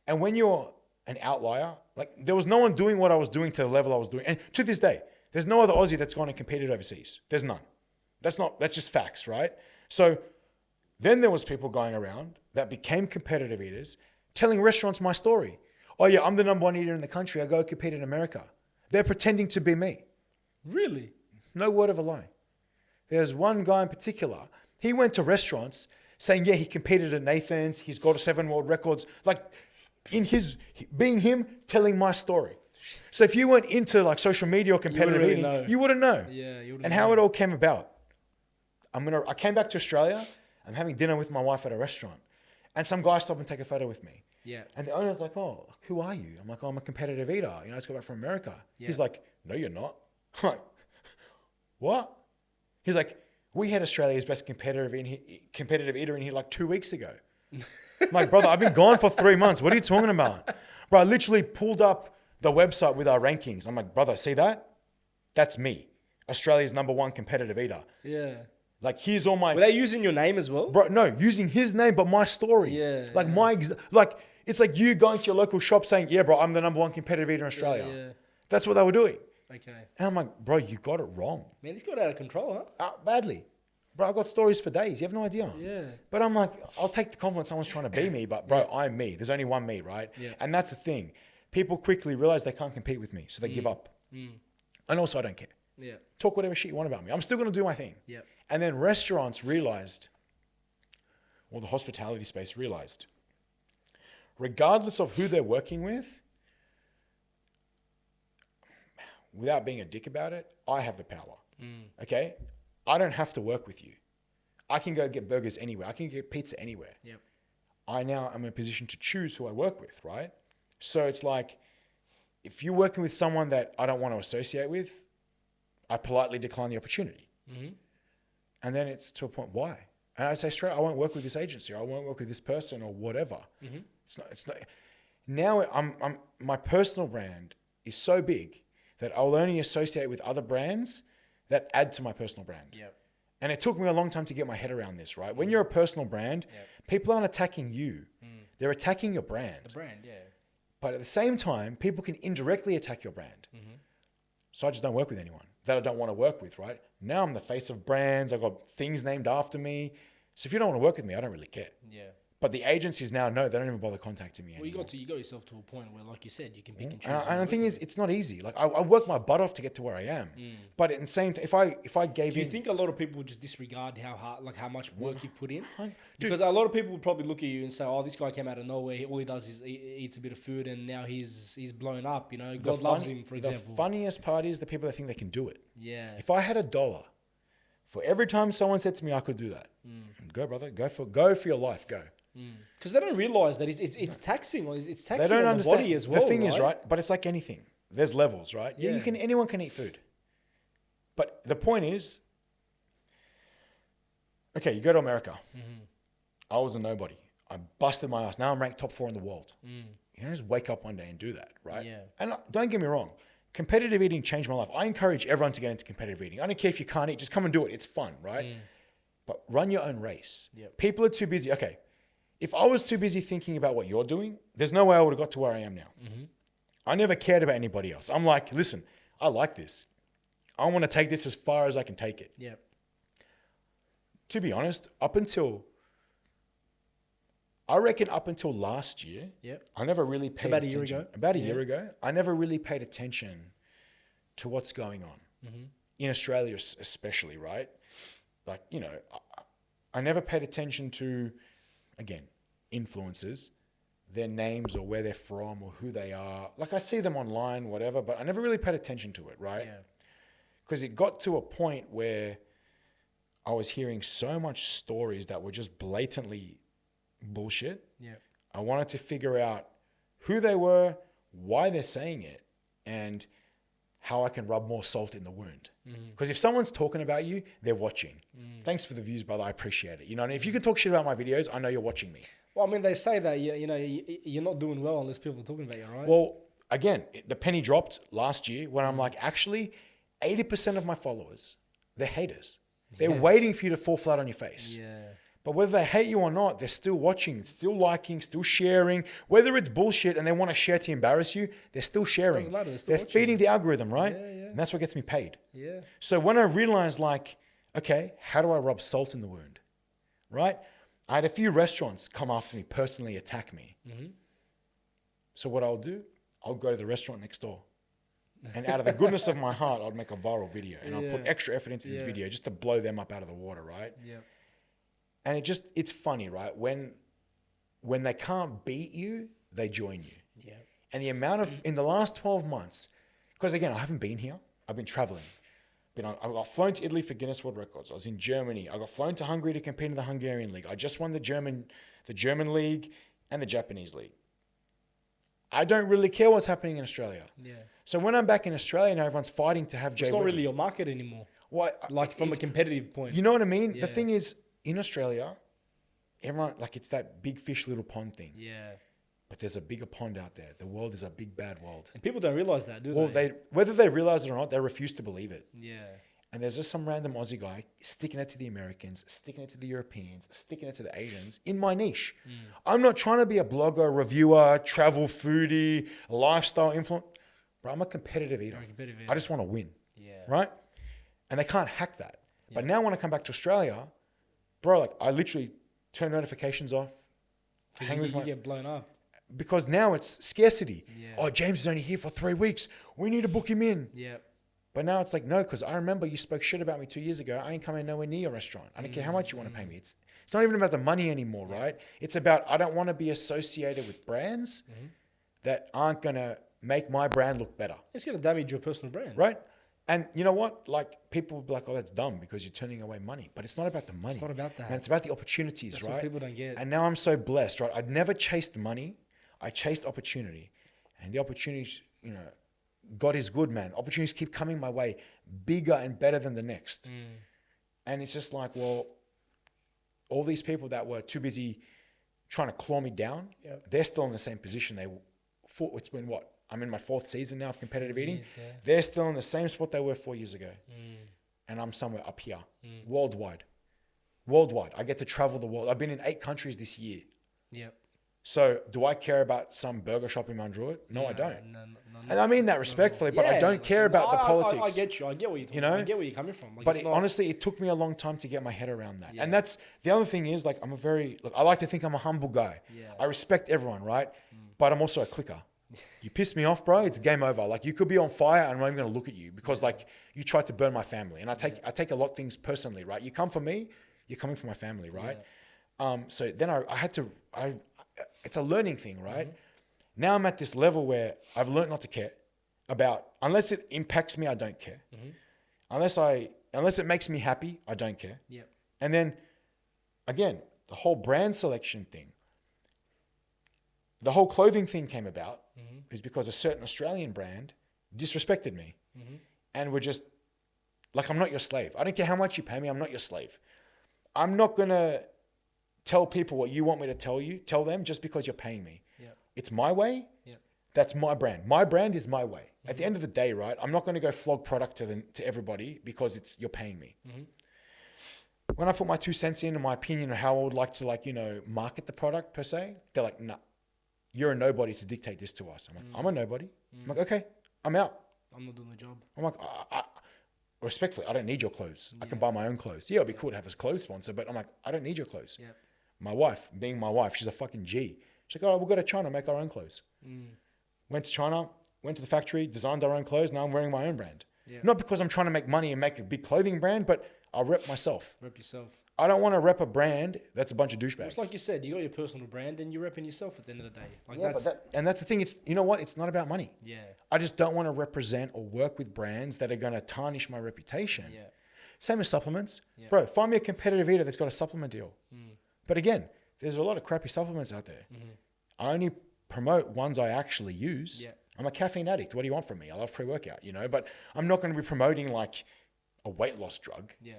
And when you're an outlier, like there was no one doing what I was doing to the level I was doing. And to this day, there's no other Aussie that's gone and competed overseas. There's none. That's just facts, right? So then there was people going around that became competitive eaters telling restaurants my story. Oh yeah, I'm the #1 eater in the country. I go compete in America. They're pretending to be me. Really? No word of a lie. There's one guy in particular. He went to restaurants saying, yeah, he competed at Nathan's. He's got 7 world records. Like in his, being him, telling my story. So if you went into like social media or competitive really eating, know. you wouldn't know. Yeah, you wouldn't And know. how it all came about. I came back to Australia. I'm having dinner with my wife at a restaurant. And some guy stopped and take a photo with me. Yeah. And the owner's like, oh, who are you? I'm like, oh, I'm a competitive eater. You know, I just got back from America. Yeah. He's like, no, you're not. I'm like, what? He's like, we had Australia's best competitive eater in here like 2 weeks ago. I'm like, brother, I've been gone for 3 months. What are you talking about? Bro, I literally pulled up the website with our rankings. I'm like, brother, see that? That's me. Australia's #1 competitive eater. Yeah. Like, here's all my... Were they using your name as well? Bro, no, using his name, but my story. Yeah, Like, yeah. like, it's like you going to your local shop saying, yeah, bro, I'm the #1 competitive eater in Australia. Yeah. That's what they were doing. Okay. And I'm like, bro, you got it wrong. Man, this got out of control, huh? Badly. Bro, I got stories for days. You have no idea. Yeah. But I'm like, I'll take the compliment someone's trying to be me, but bro, I'm me. There's only one me, right? Yeah. And that's the thing. People quickly realize they can't compete with me, so they give up. And also, I don't care. Yeah. Talk whatever shit you want about me. I'm still going to do my thing. Yeah. And then restaurants realized, or the hospitality space realized, regardless of who they're working with, without being a dick about it, I have the power. Okay? I don't have to work with you. I can go get burgers anywhere. I can get pizza anywhere. Yep. I now am in a position to choose who I work with, right? So it's like, if you're working with someone that I don't want to associate with, I politely decline the opportunity. And then it's to a point, why? And I say straight, I won't work with this agency, or I won't work with this person, or whatever. It's not. Now my personal brand is so big that I'll only associate with other brands that add to my personal brand. Yep. And it took me a long time to get my head around this, right? When you're a personal brand, people aren't attacking you. They're attacking your brand. The brand, yeah. But at the same time, people can indirectly attack your brand. So I just don't work with anyone that I don't want to work with, right? Now I'm the face of brands. I've got things named after me. So if you don't want to work with me, I don't really care. Yeah. But the agencies now know they don't even bother contacting me Well, anymore. you got yourself to a point where, like you said, you can pick and choose. And the thing is, it's not easy. Like I work my butt off to get to where I am. But at the same time, if I gave Do you in, think a lot of people would just disregard how hard, like how much work you put in? Dude. Because a lot of people would probably look at you and say, "Oh, this guy came out of nowhere. All he does is eats a bit of food, and now he's blown up." You know, God loves him, for example. The funniest part is the people that think they can do it. Yeah. If I had $1 for every time someone said to me I could do that, go brother, go for your life, go. Because they don't realize that it's taxing, or it's They taxing don't on the understand. body as well. The thing is, right? right? But it's like anything. There's levels, right? Yeah, Yeah. anyone can eat food. But the point is, okay, you go to America. I was a nobody. I busted my ass. Now I'm ranked top 4 in the world. You don't just wake up one day and do that, right? Yeah. And don't get me wrong. Competitive eating changed my life. I encourage everyone to get into competitive eating. I don't care if you can't eat. Just come and do it. It's fun, right? But run your own race. Yep. People are too busy. Okay, if I was too busy thinking about what you're doing, there's no way I would have got to where I am now. I never cared about anybody else. I'm like, listen, I like this. I want to take this as far as I can take it. Yeah. To be honest, up until last year, Yep. I never really paid about a attention. year ago? About a year ago, I never really paid attention to what's going on in Australia, especially, right? Like, you know, I never paid attention to, again, influencers, their names or where they're from or who they are. Like, I see them online, whatever, but I never really paid attention to it, right? Yeah. Because it got to a point where I was hearing so much stories that were just blatantly bullshit. Yeah. I wanted to figure out who they were, why they're saying it, and how I can rub more salt in the wound. Because if someone's talking about you, they're watching. Thanks for the views, brother. I appreciate it. You know, and if you can talk shit about my videos, I know you're watching me. Well, I mean, they say that you're not doing well unless people are talking about you, right? Well, again, the penny dropped last year when I'm like, actually, 80% of my followers, they're haters. They're waiting for you to fall flat on your face. Yeah. But whether they hate you or not, they're still watching, still liking, still sharing. Whether it's bullshit and they want to share to embarrass you, they're still sharing. Doesn't matter, they're still They're watching. feeding the algorithm, right? Yeah, yeah. And that's what gets me paid. Yeah. So when I realized, like, okay, how do I rub salt in the wound, right? I had a few restaurants come after me, personally attack me. So what I'll do, I'll go to the restaurant next door. And out of the goodness of my heart, I'd make a viral video. And I'll put extra effort into this video just to blow them up out of the water, right? Yeah. And it's funny, right? When they can't beat you, they join you. Yeah. And the amount of, in the last 12 months, because again, I haven't been here. I've been traveling. I got flown to Italy for Guinness World Records. I was in Germany. I got flown to Hungary to compete in the Hungarian League. I just won the German League and the Japanese League. I don't really care what's happening in Australia. Yeah. So when I'm back in Australia now, everyone's fighting to have Jay It's not Webb. really your market anymore. What? Like from a competitive point. You know what I mean? Yeah. The thing is, in Australia, everyone, like, it's that big fish, little pond thing. Yeah. But there's a bigger pond out there. The world is a big, bad world. And people don't realize that, do Well, they? whether they realize it or not, they refuse to believe it. Yeah. And there's just some random Aussie guy sticking it to the Americans, sticking it to the Europeans, sticking it to the Asians in my niche. I'm not trying to be a blogger, reviewer, travel foodie, lifestyle influencer. Bro, I'm a competitive eater. I just want to win. Yeah. Right? And they can't hack that. Yeah. But now when I come back to Australia, bro, like I literally turn notifications off. You get blown up. Because now it's scarcity. Yeah. Oh, James is only here for 3 weeks. We need to book him in. Yeah. But now it's like, no, because I remember you spoke shit about me 2 years ago. I ain't coming nowhere near your restaurant. I don't care how much you want to pay me. It's not even about the money anymore, right? It's about, I don't want to be associated with brands that aren't going to make my brand look better. It's going to damage your personal brand. Right? And you know what? Like, people will be like, oh, that's dumb because you're turning away money. But it's not about the money. It's not about that. Man, it's about the opportunities, That's right? what people don't get. And now I'm so blessed, right? I've never chased money. I chased opportunity. And the opportunities, you know, God is good, man. Opportunities keep coming my way, bigger and better than the next. And it's just like, well, all these people that were too busy trying to claw me down, they're still in the same position. It's been what? I'm in my 4th season now of competitive eating. They're still in the same spot they were 4 years ago. And I'm somewhere up here, worldwide. I get to travel the world. I've been in 8 countries this year. Yep. So do I care about some burger shop in Mount Druitt? No, I don't. No. And I mean that respectfully, but I don't care about the politics. I get you. I get what you're talking about. I get where you're coming from. Like, but honestly, it took me a long time to get my head around that. And that's the other thing is, like, I like to think I'm a humble guy. Yeah. I respect everyone, right? But I'm also a clicker. You piss me off, bro, it's game over. Like, you could be on fire and I'm not even going to look at you because, like, you tried to burn my family. And I take a lot of things personally, right? You come for me, you're coming for my family, right? So then I had to, it's a learning thing, right? Now I'm at this level where I've learned not to care about, unless it impacts me, I don't care. Unless it makes me happy, I don't care. Yep. And then again, the whole brand selection thing, the whole clothing thing came about is because a certain Australian brand disrespected me and were just like, I'm not your slave. I don't care how much you pay me. I'm not your slave. I'm not going to tell people what you want me to tell them just because you're paying me. Yep. It's my way. Yep. That's my brand. My brand is my way. At the end of the day, right? I'm not going to go flog product to everybody because you're paying me. When I put my 2 cents in and my opinion on how I would like to, like, you know, market the product per se, they're like, nah, you're a nobody to dictate this to us. I'm like, I'm a nobody. I'm like, okay, I'm out. I'm not doing the job. I'm like, respectfully, I don't need your clothes. I can buy my own clothes. Yeah, it'd be cool to have a clothes sponsor, but I'm like, I don't need your clothes. Yep. My wife, being my wife, she's a fucking G. She's like, oh, we'll go to China, make our own clothes. Went to China, went to the factory, designed our own clothes. Now I'm wearing my own brand. Yeah. Not because I'm trying to make money and make a big clothing brand, but I'll rep myself. Rep yourself. I don't want to rep a brand that's a bunch of douchebags. It's like you said, you got your personal brand and you're repping yourself at the end of the day. Like, and that's the thing. It's, you know what? It's not about money. Yeah. I just don't want to represent or work with brands that are going to tarnish my reputation. Yeah. Same as supplements. Yeah. Bro, find me a competitive eater that's got a supplement deal. But again, there's a lot of crappy supplements out there. I only promote ones I actually use. Yeah. I'm a caffeine addict. What do you want from me? I love pre-workout, you know, but I'm not going to be promoting like a weight loss drug. Yeah.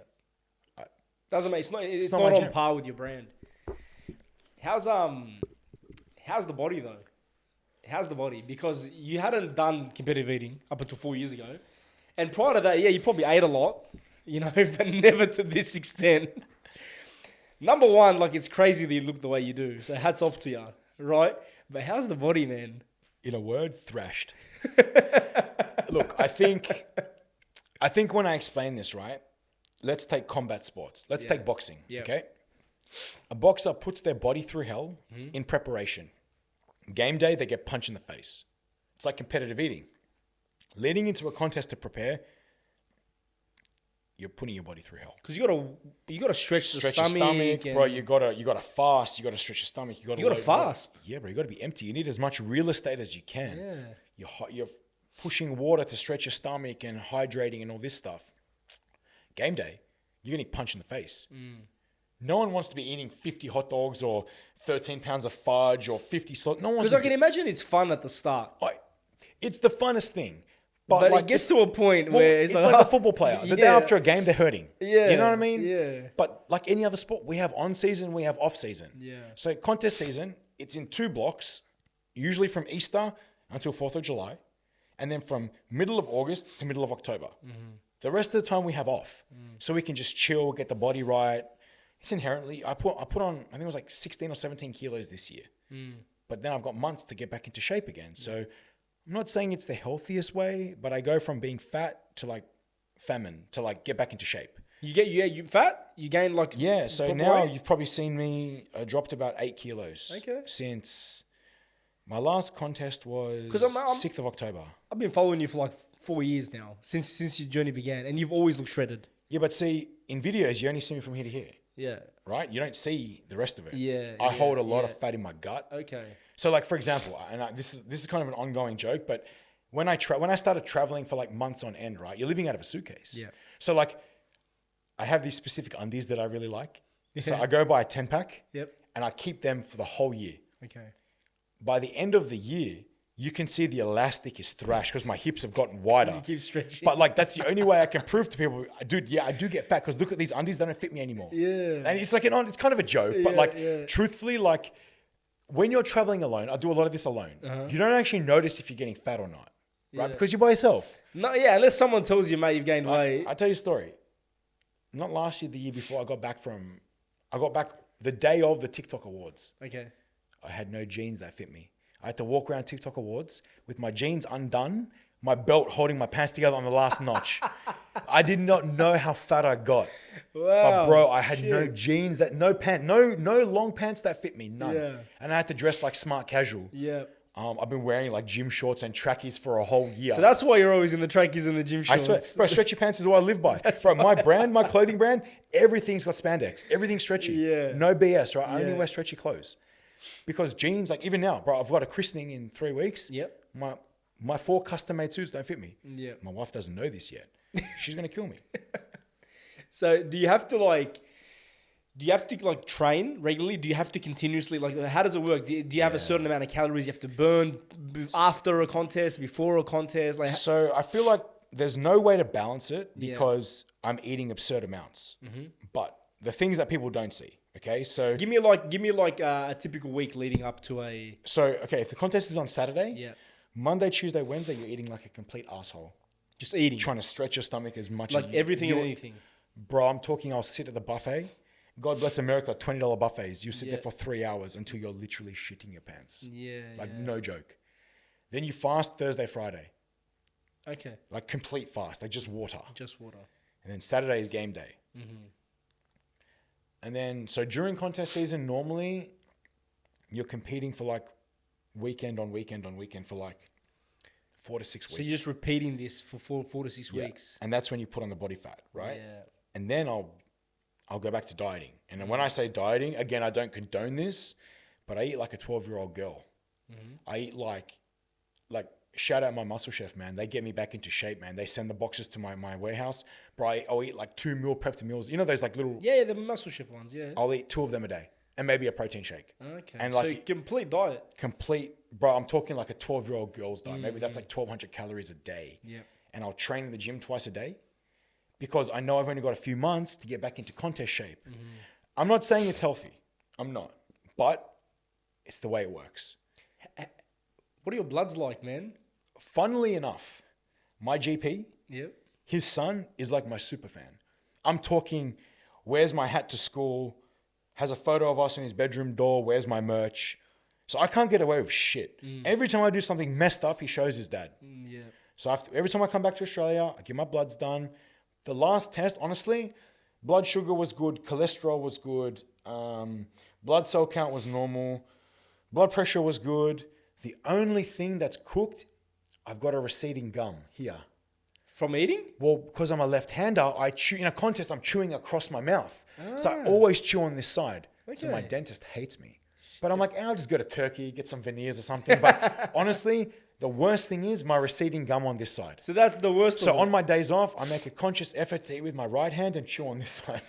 Doesn't make it's not on par with your brand. How's the body though? How's the body? Because you hadn't done competitive eating up until 4 years ago, and prior to that, yeah, you probably ate a lot, you know, but never to this extent. Number one, like, it's crazy that you look the way you do. So hats off to you, right? But how's the body, man? In a word, thrashed. Look, I think when I explain this, right? Let's take combat sports. Let's take boxing, okay? A boxer puts their body through hell in preparation. Game day, they get punched in the face. It's like competitive eating. Leading into a contest to prepare, you're putting your body through hell. Because you gotta stretch the stomach, bro. You gotta fast. You gotta stretch your stomach. You gotta fast. Yeah, bro. You gotta be empty. You need as much real estate as you can. Yeah. You're pushing water to stretch your stomach and hydrating and all this stuff. Game day, you're getting punched in the face. No one wants to be eating 50 hot dogs or 13 pounds of fudge or 50 salt. No one wants. Because I can imagine it's fun at the start. It's the funnest thing. But like, it gets to a point where it's like a football player. The day after a game, they're hurting. Yeah. You know what I mean? Yeah. But like any other sport, we have on season, we have off season. Yeah. So contest season, it's in 2 blocks, usually from Easter until 4th of July, and then from middle of August to middle of October. The rest of the time we have off. So we can just chill, get the body right. It's inherently, I put on, I think it was like 16 or 17 kilos this year. But then I've got months to get back into shape again. So I'm not saying it's the healthiest way, but I go from being fat to like famine to like get back into shape. You fat? You gain like... Yeah, so now you've probably seen me dropped about 8 kilos. Okay. Since my last contest was 6th of October. I've been following you for like 4 years now, since your journey began, and you've always looked shredded. Yeah, but see, in videos, you only see me from here to here. Yeah. Right? You don't see the rest of it. Yeah. I hold a lot of fat in my gut. Okay. So like, for example, this is kind of an ongoing joke, but when I started traveling for like months on end, right? You're living out of a suitcase. Yeah. So like, I have these specific undies that I really like. Yeah. So I go buy a 10-pack. Yep. And I keep them for the whole year. Okay. By the end of the year, you can see the elastic is thrashed because my hips have gotten wider. You keep stretching. But like, that's the only way I can prove to people, dude, yeah, I do get fat because look at these undies, they don't fit me anymore. Yeah. And it's like, it's kind of a joke, but like, truthfully, like when you're traveling alone, I do a lot of this alone. You don't actually notice if you're getting fat or not, right? Because you're by yourself. No, yeah, unless someone tells you, mate, you've gained weight. I'll tell you a story. Not last year, the year before, I got back the day of the TikTok awards. Okay. I had no jeans that fit me. I had to walk around TikTok awards with my jeans undone, my belt holding my pants together on the last notch. I did not know how fat I got. Wow. But bro, I had no jeans no long pants that fit me, none. Yeah. And I had to dress like smart casual. Yeah. I've been wearing like gym shorts and trackies for a whole year. So that's why you're always in the trackies and the gym shorts. I swear, bro, stretchy pants is what I live by. Bro, my clothing brand, everything's got spandex. Everything's stretchy. Yeah. No BS, right? I only wear stretchy clothes. Because jeans, like even now, bro, I've got a christening in 3 weeks. Yep. My 4 custom-made suits don't fit me. Yep. My wife doesn't know this yet. She's going to kill me. So do you have to train regularly? Do you have to continuously, like, how does it work? Do you have a certain amount of calories you have to burn after a contest, before a contest? Like, so I feel like there's no way to balance it because I'm eating absurd amounts. But the things that people don't see, okay? So give me a typical week leading up to a... So, okay, if the contest is on Saturday, Yeah. Monday, Tuesday, Wednesday, you're eating like a complete asshole. Just eating. Trying to stretch your stomach as much Like as everything and anything. Bro, I'm talking, I'll sit at the buffet. God bless America, $20 buffets. You sit there for 3 hours until you're literally shitting your pants. Yeah. Like, no joke. Then you fast Thursday, Friday. Okay. Like, complete fast. Like, just water. Just water. And then Saturday is game day. And then, so during contest season, normally you're competing for like weekend on weekend on weekend for like 4 to 6 weeks. So you're just repeating this for four to six weeks. And that's when you put on the body fat, right? Yeah. And then I'll go back to dieting. And then when I say dieting, again, I don't condone this, but I eat like a 12-year-old girl. I eat like shout out my muscle chef, man. They get me back into shape, man. They send the boxes to my warehouse. Bro, I'll eat like 2 meal prepped meals. You know those like little... Yeah, the muscle shift ones, yeah. I'll eat 2 of them a day and maybe a protein shake. Okay. And so like complete diet. Bro, I'm talking like a 12-year-old girl's diet. Maybe that's like 1,200 calories a day. Yeah. And I'll train in the gym twice a day because I know I've only got a few months to get back into contest shape. I'm not saying it's healthy. I'm not. But it's the way it works. What are your bloods like, man? Funnily enough, my GP, Yep. his son is like my super fan. I'm talking, wears my hat to school, has a photo of us in his bedroom door, wears my merch. So I can't get away with shit. Every time I do something messed up, he shows his dad. Yeah. So every time I come back to Australia, I get my bloods done. The last test, honestly, blood sugar was good, cholesterol was good, blood cell count was normal, blood pressure was good. The only thing that's cooked, I've got a receding gum here. From eating? Well, because I'm a left-hander, I chew in a contest. I'm chewing across my mouth, so I always chew on this side. So my dentist hates me. But I'm like, I'll just go to Turkey, get some veneers or something. But honestly, the worst thing is my receding gum on this side. So that's the worst. So on my days off, I make a conscious effort to eat with my right hand and chew on this side.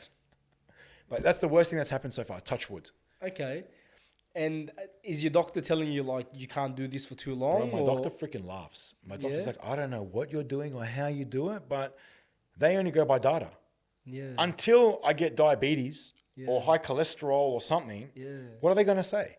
But that's the worst thing that's happened so far. Touch wood. Okay. And is your doctor telling you like you can't do this for too long? Bro, my doctor freaking laughs. My doctor's like, I don't know what you're doing or how you do it, but they only go by data. Yeah. Until I get diabetes or high cholesterol or something, what are they going to say?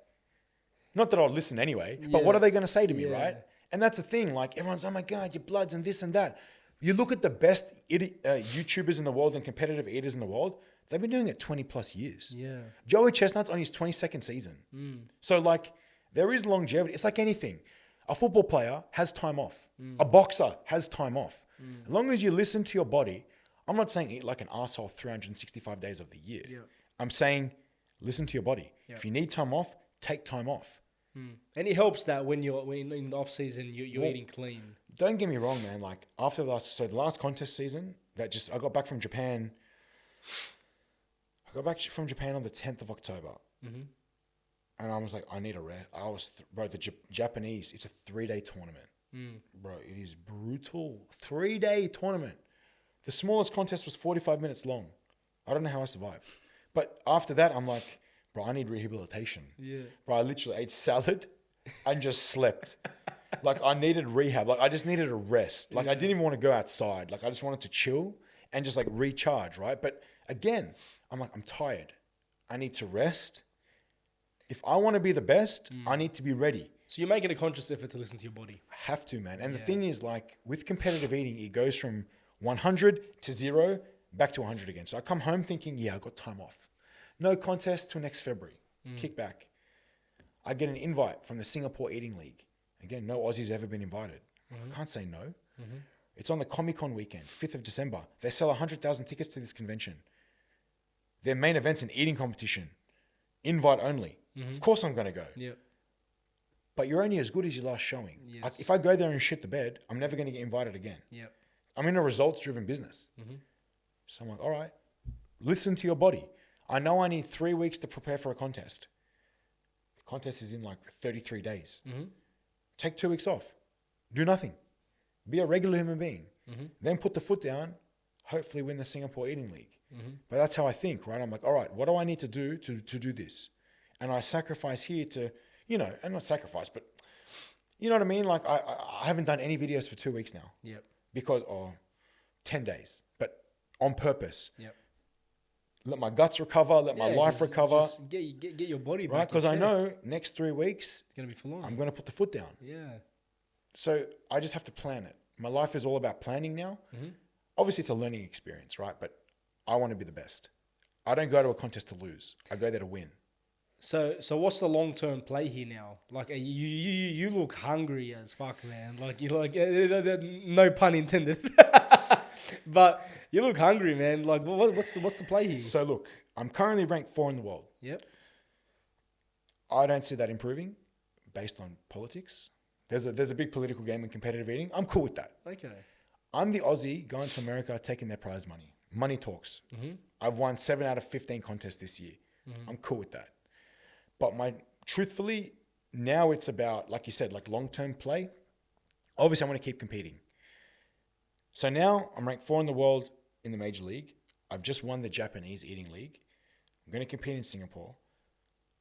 Not that I'll listen anyway, but what are they going to say to me, right? And that's the thing. Like everyone's, oh my God, your bloods and this and that. You look at the best YouTubers in the world and competitive eaters in the world, they've been doing it 20 plus years. Yeah. Joey Chestnut's on his 22nd season. So like there is longevity. It's like anything. A football player has time off. A boxer has time off. As long as you listen to your body, I'm not saying eat like an asshole 365 days of the year. Yeah. I'm saying listen to your body. Yeah. If you need time off, take time off. And it helps that when in the off season, you're eating clean. Don't get me wrong, man. Like after the last contest season, I got back from Japan. I got back from Japan on the 10th of October. And I was like, I need a rest. Bro, the Japanese, it's a 3-day tournament. Bro, it is brutal. 3-day tournament. The smallest contest was 45 minutes long. I don't know how I survived. But after that, I'm like, bro, I need rehabilitation. Yeah. Bro, I literally ate salad and just slept. Like I needed rehab. Like I just needed a rest. Like I didn't even want to go outside. Like I just wanted to chill and just like recharge, right? But again, I'm like, I'm tired. I need to rest. If I want to be the best, I need to be ready. So you're making a conscious effort to listen to your body. I have to, man. And the thing is, like, with competitive eating, it goes from 100 to 0 back to 100 again. So I come home thinking, yeah, I got time off. No contest till next February. Kick back. I get an invite from the Singapore Eating League. Again, no Aussie's ever been invited. I can't say no. It's on the Comic-Con weekend, 5th of December. They sell 100,000 tickets to this convention. Their main event's an eating competition. Invite only. Of course I'm going to go. Yeah. But you're only as good as your last showing. Yes. If I go there and shit the bed, I'm never going to get invited again. Yeah. I'm in a results-driven business. So I'm like, all right, listen to your body. I know I need 3 weeks to prepare for a contest. The contest is in like 33 days. Take 2 weeks off. Do nothing. Be a regular human being. Then put the foot down, hopefully win the Singapore Eating League. But that's how I think, right? I'm like, all right, what do I need to do to do this? And I sacrifice here to, and not sacrifice, but you know what I mean? Like I haven't done any videos for 2 weeks now. Yep. Because, 10 days, but on purpose. Yep. Let my guts recover, let my life recover. Just get your body back. Right? Because I know next 3 weeks, it's going to be full on. I'm going to put the foot down. Yeah. So I just have to plan it. My life is all about planning now. Obviously, it's a learning experience, right? But I want to be the best. I don't go to a contest to lose. I go there to win. So what's the long-term play here now? Like you look hungry as fuck, man. Like you like no pun intended, but you look hungry, man. Like what's the play here? So look, I'm currently ranked 4 in the world. Yep. I don't see that improving based on politics. There's a big political game in competitive eating. I'm cool with that. Okay. I'm the Aussie going to America taking their prize money. Money talks. I've won 7 out of 15 contests this year. I'm cool with that. But truthfully, now it's about, like you said, like long-term play. Obviously, I want to keep competing. So now I'm ranked 4 in the world in the major league. I've just won the Japanese Eating League. I'm going to compete in Singapore.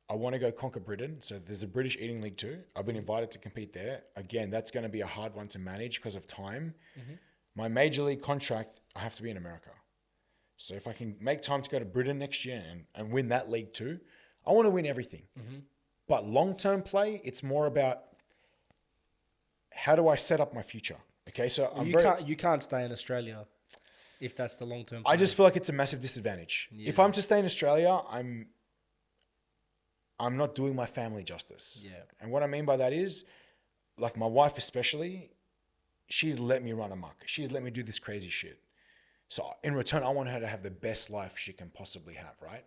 I want to go conquer Britain. So there's a British Eating League too. I've been invited to compete there. Again, that's going to be a hard one to manage because of time. My major league contract, I have to be in America. So if I can make time to go to Britain next year and win that league too, I want to win everything. But long-term play, it's more about how do I set up my future? Okay, so you can't stay in Australia if that's the long-term play. I just feel like it's a massive disadvantage. Yeah. If I'm to stay in Australia, I'm not doing my family justice. Yeah. And what I mean by that is, like my wife especially, she's let me run amok. She's let me do this crazy shit. So in return, I want her to have the best life she can possibly have, right?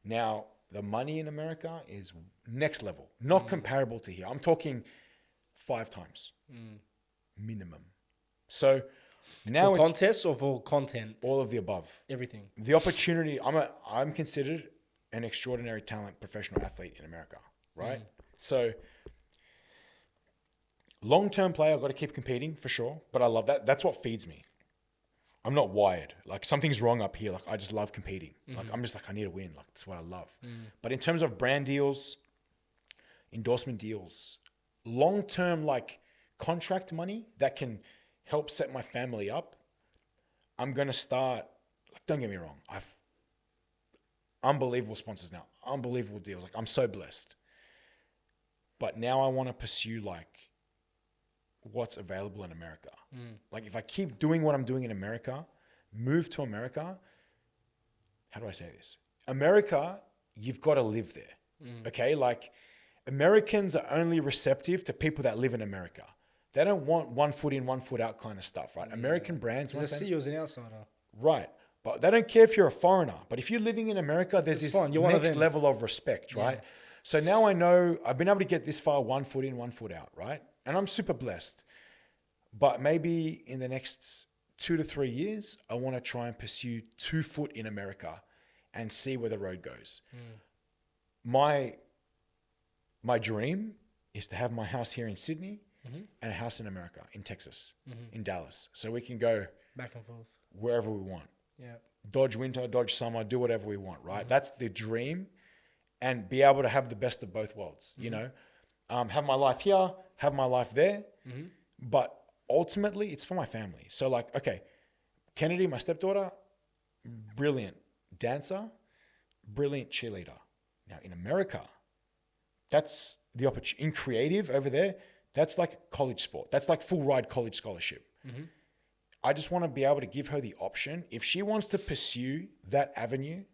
Now, the money in America is next level, not comparable to here. I'm talking 5 times minimum. So now for contests or for content? All of the above. Everything. The opportunity, I'm considered an extraordinary talent professional athlete in America, right? So long-term play, I've got to keep competing for sure, but I love that. That's what feeds me. I'm not wired. Like something's wrong up here. Like I just love competing. Like I'm just like, I need to win. Like that's what I love. But in terms of brand deals, endorsement deals, long-term like contract money that can help set my family up, I'm going to start, like, don't get me wrong. I've unbelievable sponsors now, unbelievable deals. Like I'm so blessed. But now I want to pursue like what's available in America. Like if I keep doing what I'm doing in America, move to America, how do I say this? America, you've got to live there. Okay? Like Americans are only receptive to people that live in America. They don't want 1 foot in, 1 foot out kind of stuff, right? American brands. Because they see you as an outsider. Right. But they don't care if you're a foreigner. But if you're living in America, there's this next level of respect, right? Yeah. So now I know I've been able to get this far 1 foot in, 1 foot out, right? And I'm super blessed. But maybe in the next 2 to 3 years, I want to try and pursue 2 foot in America and see where the road goes. My dream is to have my house here in Sydney and a house in America, in Texas, in Dallas. So we can go back and forth wherever we want. Yeah. Dodge winter, dodge summer, do whatever we want, right? That's the dream, and be able to have the best of both worlds, you know? Have my life here, have my life there, but ultimately it's for my family. So like, okay, Kennedy, my stepdaughter, brilliant dancer, brilliant cheerleader. Now in America, that's the opportunity. In creative over there, that's like a college sport. That's like full ride college scholarship. I just want to be able to give her the option. If she wants to pursue that avenue,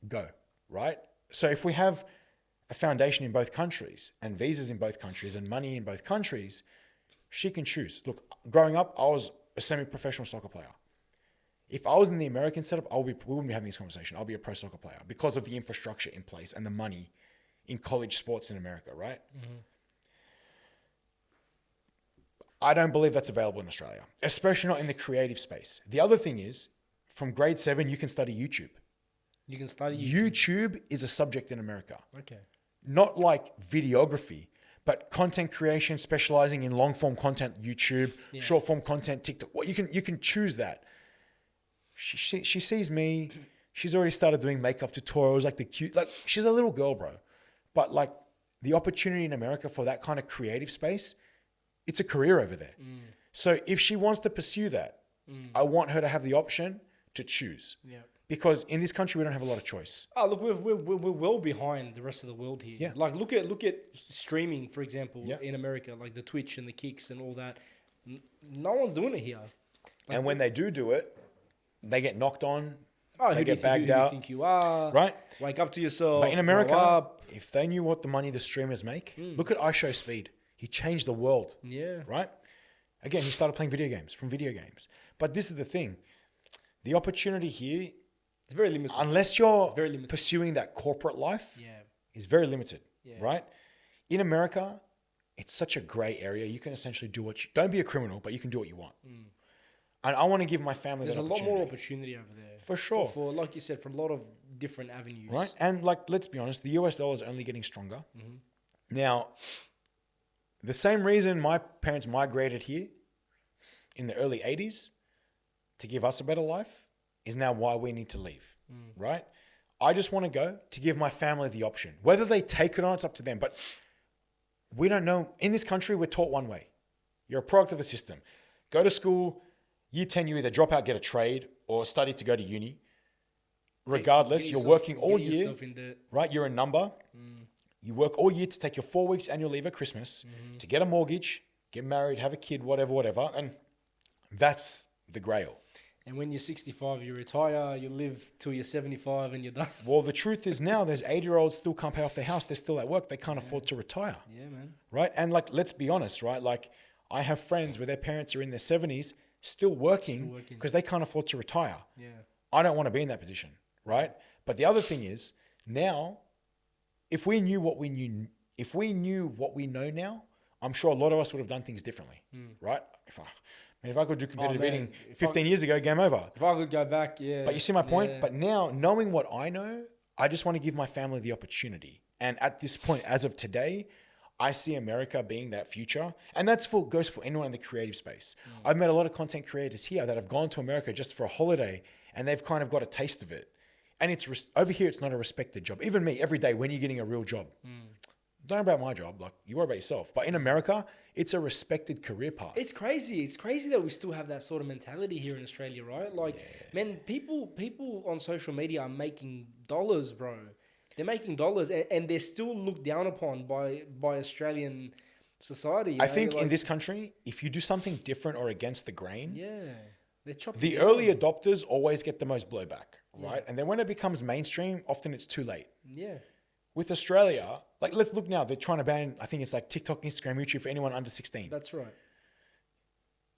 go, right? So if we have a foundation in both countries and visas in both countries and money in both countries, she can choose. Look, growing up, I was a semi-professional soccer player. If I was in the American setup, we wouldn't be having this conversation. I'll be a pro soccer player because of the infrastructure in place and the money in college sports in America, right? I don't believe that's available in Australia, especially not in the creative space. The other thing is, from grade 7, you can study YouTube. You can study YouTube is a subject in America. Okay. Not like videography, but content creation, specializing in long form content, YouTube, short form content, TikTok. Well, you can choose that. She sees me. She's already started doing makeup tutorials, like she's a little girl, bro. But like the opportunity in America for that kind of creative space, it's a career over there. So if she wants to pursue that, I want her to have the option to choose. Yeah. Because in this country, we don't have a lot of choice. Oh, look, we're well behind the rest of the world here. Yeah. Like look at streaming, for example, in America, like the Twitch and the Kicks and all that. No one's doing it here. Like, and when they do it, they get knocked on. Oh, they get bagged out. Who do you think you are? Right? Wake up to yourself. But in America, if they knew what the money the streamers make, look at iShowSpeed. He changed the world. Yeah. Right? Again, he started playing video games from video games. But this is the thing. The opportunity here, it's very limited. Unless you're pursuing that corporate life, is very limited. Yeah. Right? In America, it's such a gray area. You can essentially do don't be a criminal, but you can do what you want. And I want to give my family There's that opportunity. There's a lot more opportunity over there. For sure. For like you said, for a lot of different avenues. Right? And like, let's be honest, the US dollar is only getting stronger. Now, the same reason my parents migrated here in the early 80s to give us a better life is now why we need to leave, right? I just want to go to give my family the option. Whether they take it or not, it's up to them. But we don't know. In this country, we're taught one way. You're a product of a system. Go to school, year 10, you either drop out, get a trade, or study to go to uni. Regardless, you're working all year, right? You're a number. You work all year to take your 4 weeks annual leave at Christmas, to get a mortgage, get married, have a kid, whatever. And that's the grail. And when you're 65, you retire, you live till you're 75 and you're done. Well, the truth is now there's 80-year-olds still can't pay off their house. They're still at work. They can't afford to retire. Yeah, man. Right? And like, let's be honest, right? Like I have friends where their parents are in their 70s still working because they can't afford to retire. Yeah. I don't want to be in that position, right? But the other thing is now, if we knew what we know now, I'm sure a lot of us would have done things differently, right? If I could do competitive eating 15 years ago, game over. If I could go back, yeah. But you see my point? Yeah. But now, knowing what I know, I just want to give my family the opportunity. And at this point, as of today, I see America being that future. And that's goes for anyone in the creative space. I've met a lot of content creators here that have gone to America just for a holiday, and they've kind of got a taste of it. And it's over here, it's not a respected job. Even me, every day, when you're getting a real job, don't worry about my job. Like, you worry about yourself. But in America, it's a respected career path. It's crazy. It's crazy that we still have that sort of mentality here in Australia, right? Like, man, people on social media are making dollars, bro. They're making dollars, and they're still looked down upon by Australian society. I think in this country, if you do something different or against the grain, they're chopping the down. early adopters always get the most blowback, right? And then when it becomes mainstream, often it's too late. Yeah. With Australia, like let's look now, they're trying to ban, I think it's like TikTok, Instagram, YouTube for anyone under 16. That's right.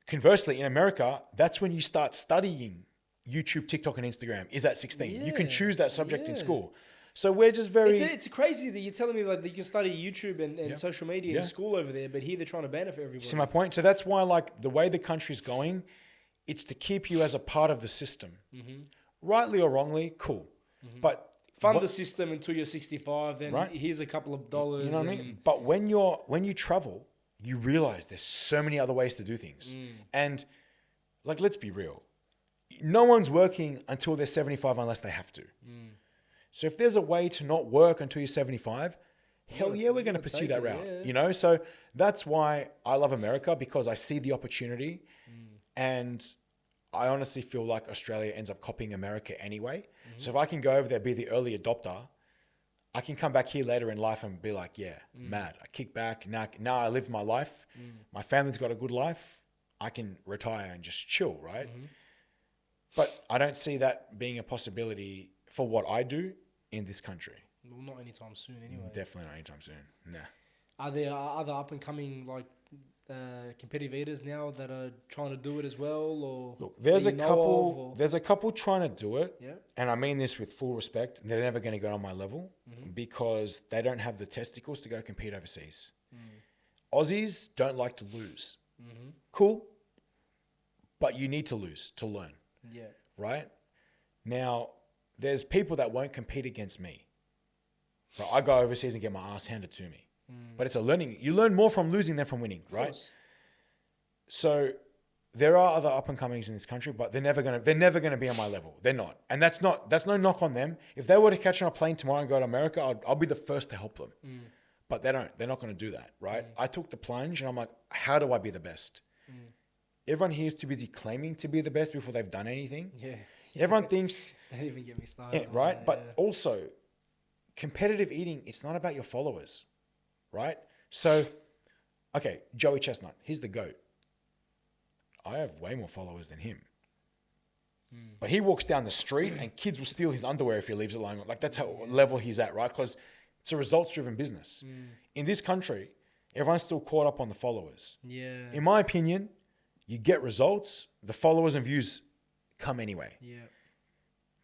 Conversely, in America, that's when you start studying YouTube, TikTok, and Instagram is at 16. You can choose that subject in school. So we're just very... It's crazy that you're telling me like that you can study YouTube and social media in school over there, but here they're trying to ban it for everybody. See my point? So that's why like the way the country's going, it's to keep you as a part of the system. Rightly or wrongly, cool. But... Fund the system until you're 65, then here's a couple of dollars. You know what I mean? But when you travel, you realize there's so many other ways to do things. And like, let's be real. No one's working until they're 75 unless they have to. So if there's a way to not work until you're 75, hell yeah, we're going to pursue that route. Yeah. You know? So that's why I love America, because I see the opportunity and I honestly feel like Australia ends up copying America anyway. So if I can go over there, be the early adopter, I can come back here later in life and be like, mad. I kick back. Now I live my life. My family's got a good life. I can retire and just chill, right? But I don't see that being a possibility for what I do in this country. Well, not anytime soon anyway. Definitely not anytime soon. Nah. Are there other up and coming like competitive eaters now that are trying to do it as well? Or look, there's a couple trying to do it. Yeah. And I mean this with full respect. They're never going to get on my level because they don't have the testicles to go compete overseas. Aussies don't like to lose. Cool. But you need to lose to learn. Yeah. Right? Now, there's people that won't compete against me. Right? I go overseas and get my ass handed to me. But it's a learning. You learn more from losing than from winning, right? So there are other up and comings in this country, but they're never gonna be on my level. They're not, and that's no knock on them. If they were to catch on a plane tomorrow and go to America, I'll be the first to help them. But they don't. They're not going to do that, right? I took the plunge, and I'm like, how do I be the best? Everyone here is too busy claiming to be the best before they've done anything. Yeah. Everyone thinks. Don't even get me started. Right, but also, competitive eating. It's not about your followers. Right? So, okay, Joey Chestnut, he's the GOAT. I have way more followers than him. But he walks down the street and kids will steal his underwear if he leaves it lying. Like, that's how level he's at, right? Because it's a results-driven business. In this country, everyone's still caught up on the followers. Yeah. In my opinion, you get results, the followers and views come anyway. Yeah.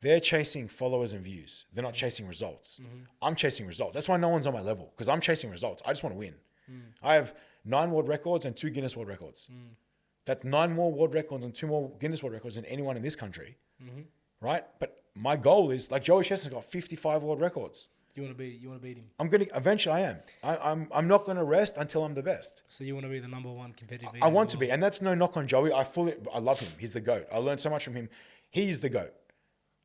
They're chasing followers and views. They're not chasing results. I'm chasing results. That's why no one's on my level, because I'm chasing results. I just want to win. I have 9 world records and 2 Guinness World Records. That's 9 more world records and 2 more Guinness World Records than anyone in this country. Right? But my goal is, like Joey Chestnut's got 55 world records. You want to beat him. Eventually I am. I'm not going to rest until I'm the best. So you want to be the number 1 competitive eater? I want to be. And that's no knock on Joey. I love him. He's the GOAT. I learned so much from him. He's the GOAT.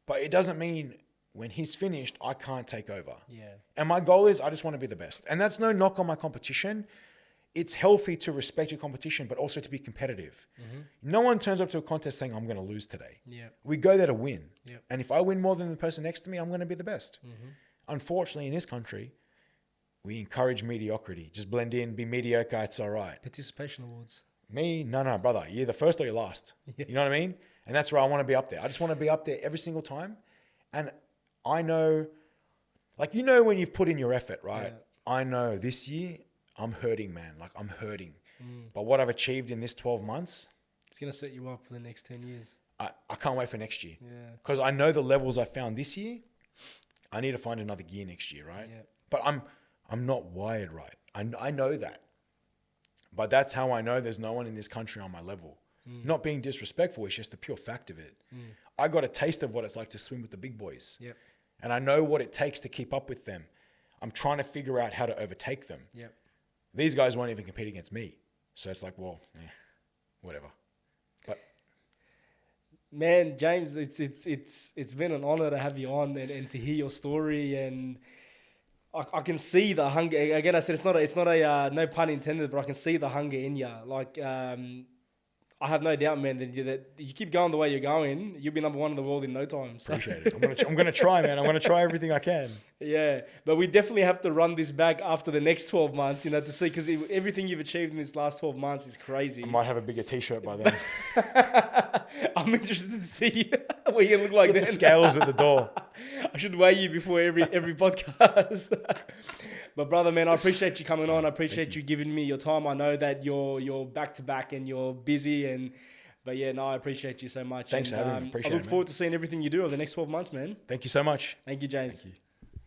But it doesn't mean when he's finished, I can't take over. Yeah. And my goal is I just want to be the best. And that's no knock on my competition. It's healthy to respect your competition, but also to be competitive. No one turns up to a contest saying, I'm going to lose today. Yeah. We go there to win. Yeah. And if I win more than the person next to me, I'm going to be the best. Unfortunately, in this country, we encourage mediocrity. Just blend in, be mediocre, it's all right. Participation awards. Me? No, brother. You're the first or you're last. You know what I mean? And that's where I want to be up there. I just want to be up there every single time. And I know, like, you know when you've put in your effort, right? Yeah. I know this year I'm hurting, man. Like, I'm hurting. But what I've achieved in this 12 months... It's going to set you up for the next 10 years. I can't wait for next year. Yeah. Because I know the levels I found this year, I need to find another gear next year, right? Yeah. But I'm not wired right. I know that. But that's how I know there's no one in this country on my level. Not being disrespectful, it's just the pure fact of it. I got a taste of what it's like to swim with the big boys. Yep. And I know what it takes to keep up with them. I'm trying to figure out how to overtake them. Yep. These guys won't even compete against me. So it's like, well, whatever. But man, James, it's been an honor to have you on and to hear your story, and I can see the hunger. Again, I said it's not a no pun intended, but I can see the hunger in you. Like, I have no doubt, man, that you keep going the way you're going, you'll be number one in the world in no time. So. Appreciate it. I'm gonna try, man. I'm gonna try everything I can. Yeah, but we definitely have to run this back after the next 12 months, to see, because everything you've achieved in this last 12 months is crazy. I might have a bigger t-shirt by then. I'm interested to see what you look like Get then. the scales at the door. I should weigh you before every podcast. But brother, man, I appreciate you coming on. I appreciate you giving me your time. I know that you're back to back and you're busy, but yeah, no, I appreciate you so much. Thanks for having me. Appreciate it, I look forward to seeing everything you do over the next 12 months, man. Thank you so much. Thank you, James. Thank you.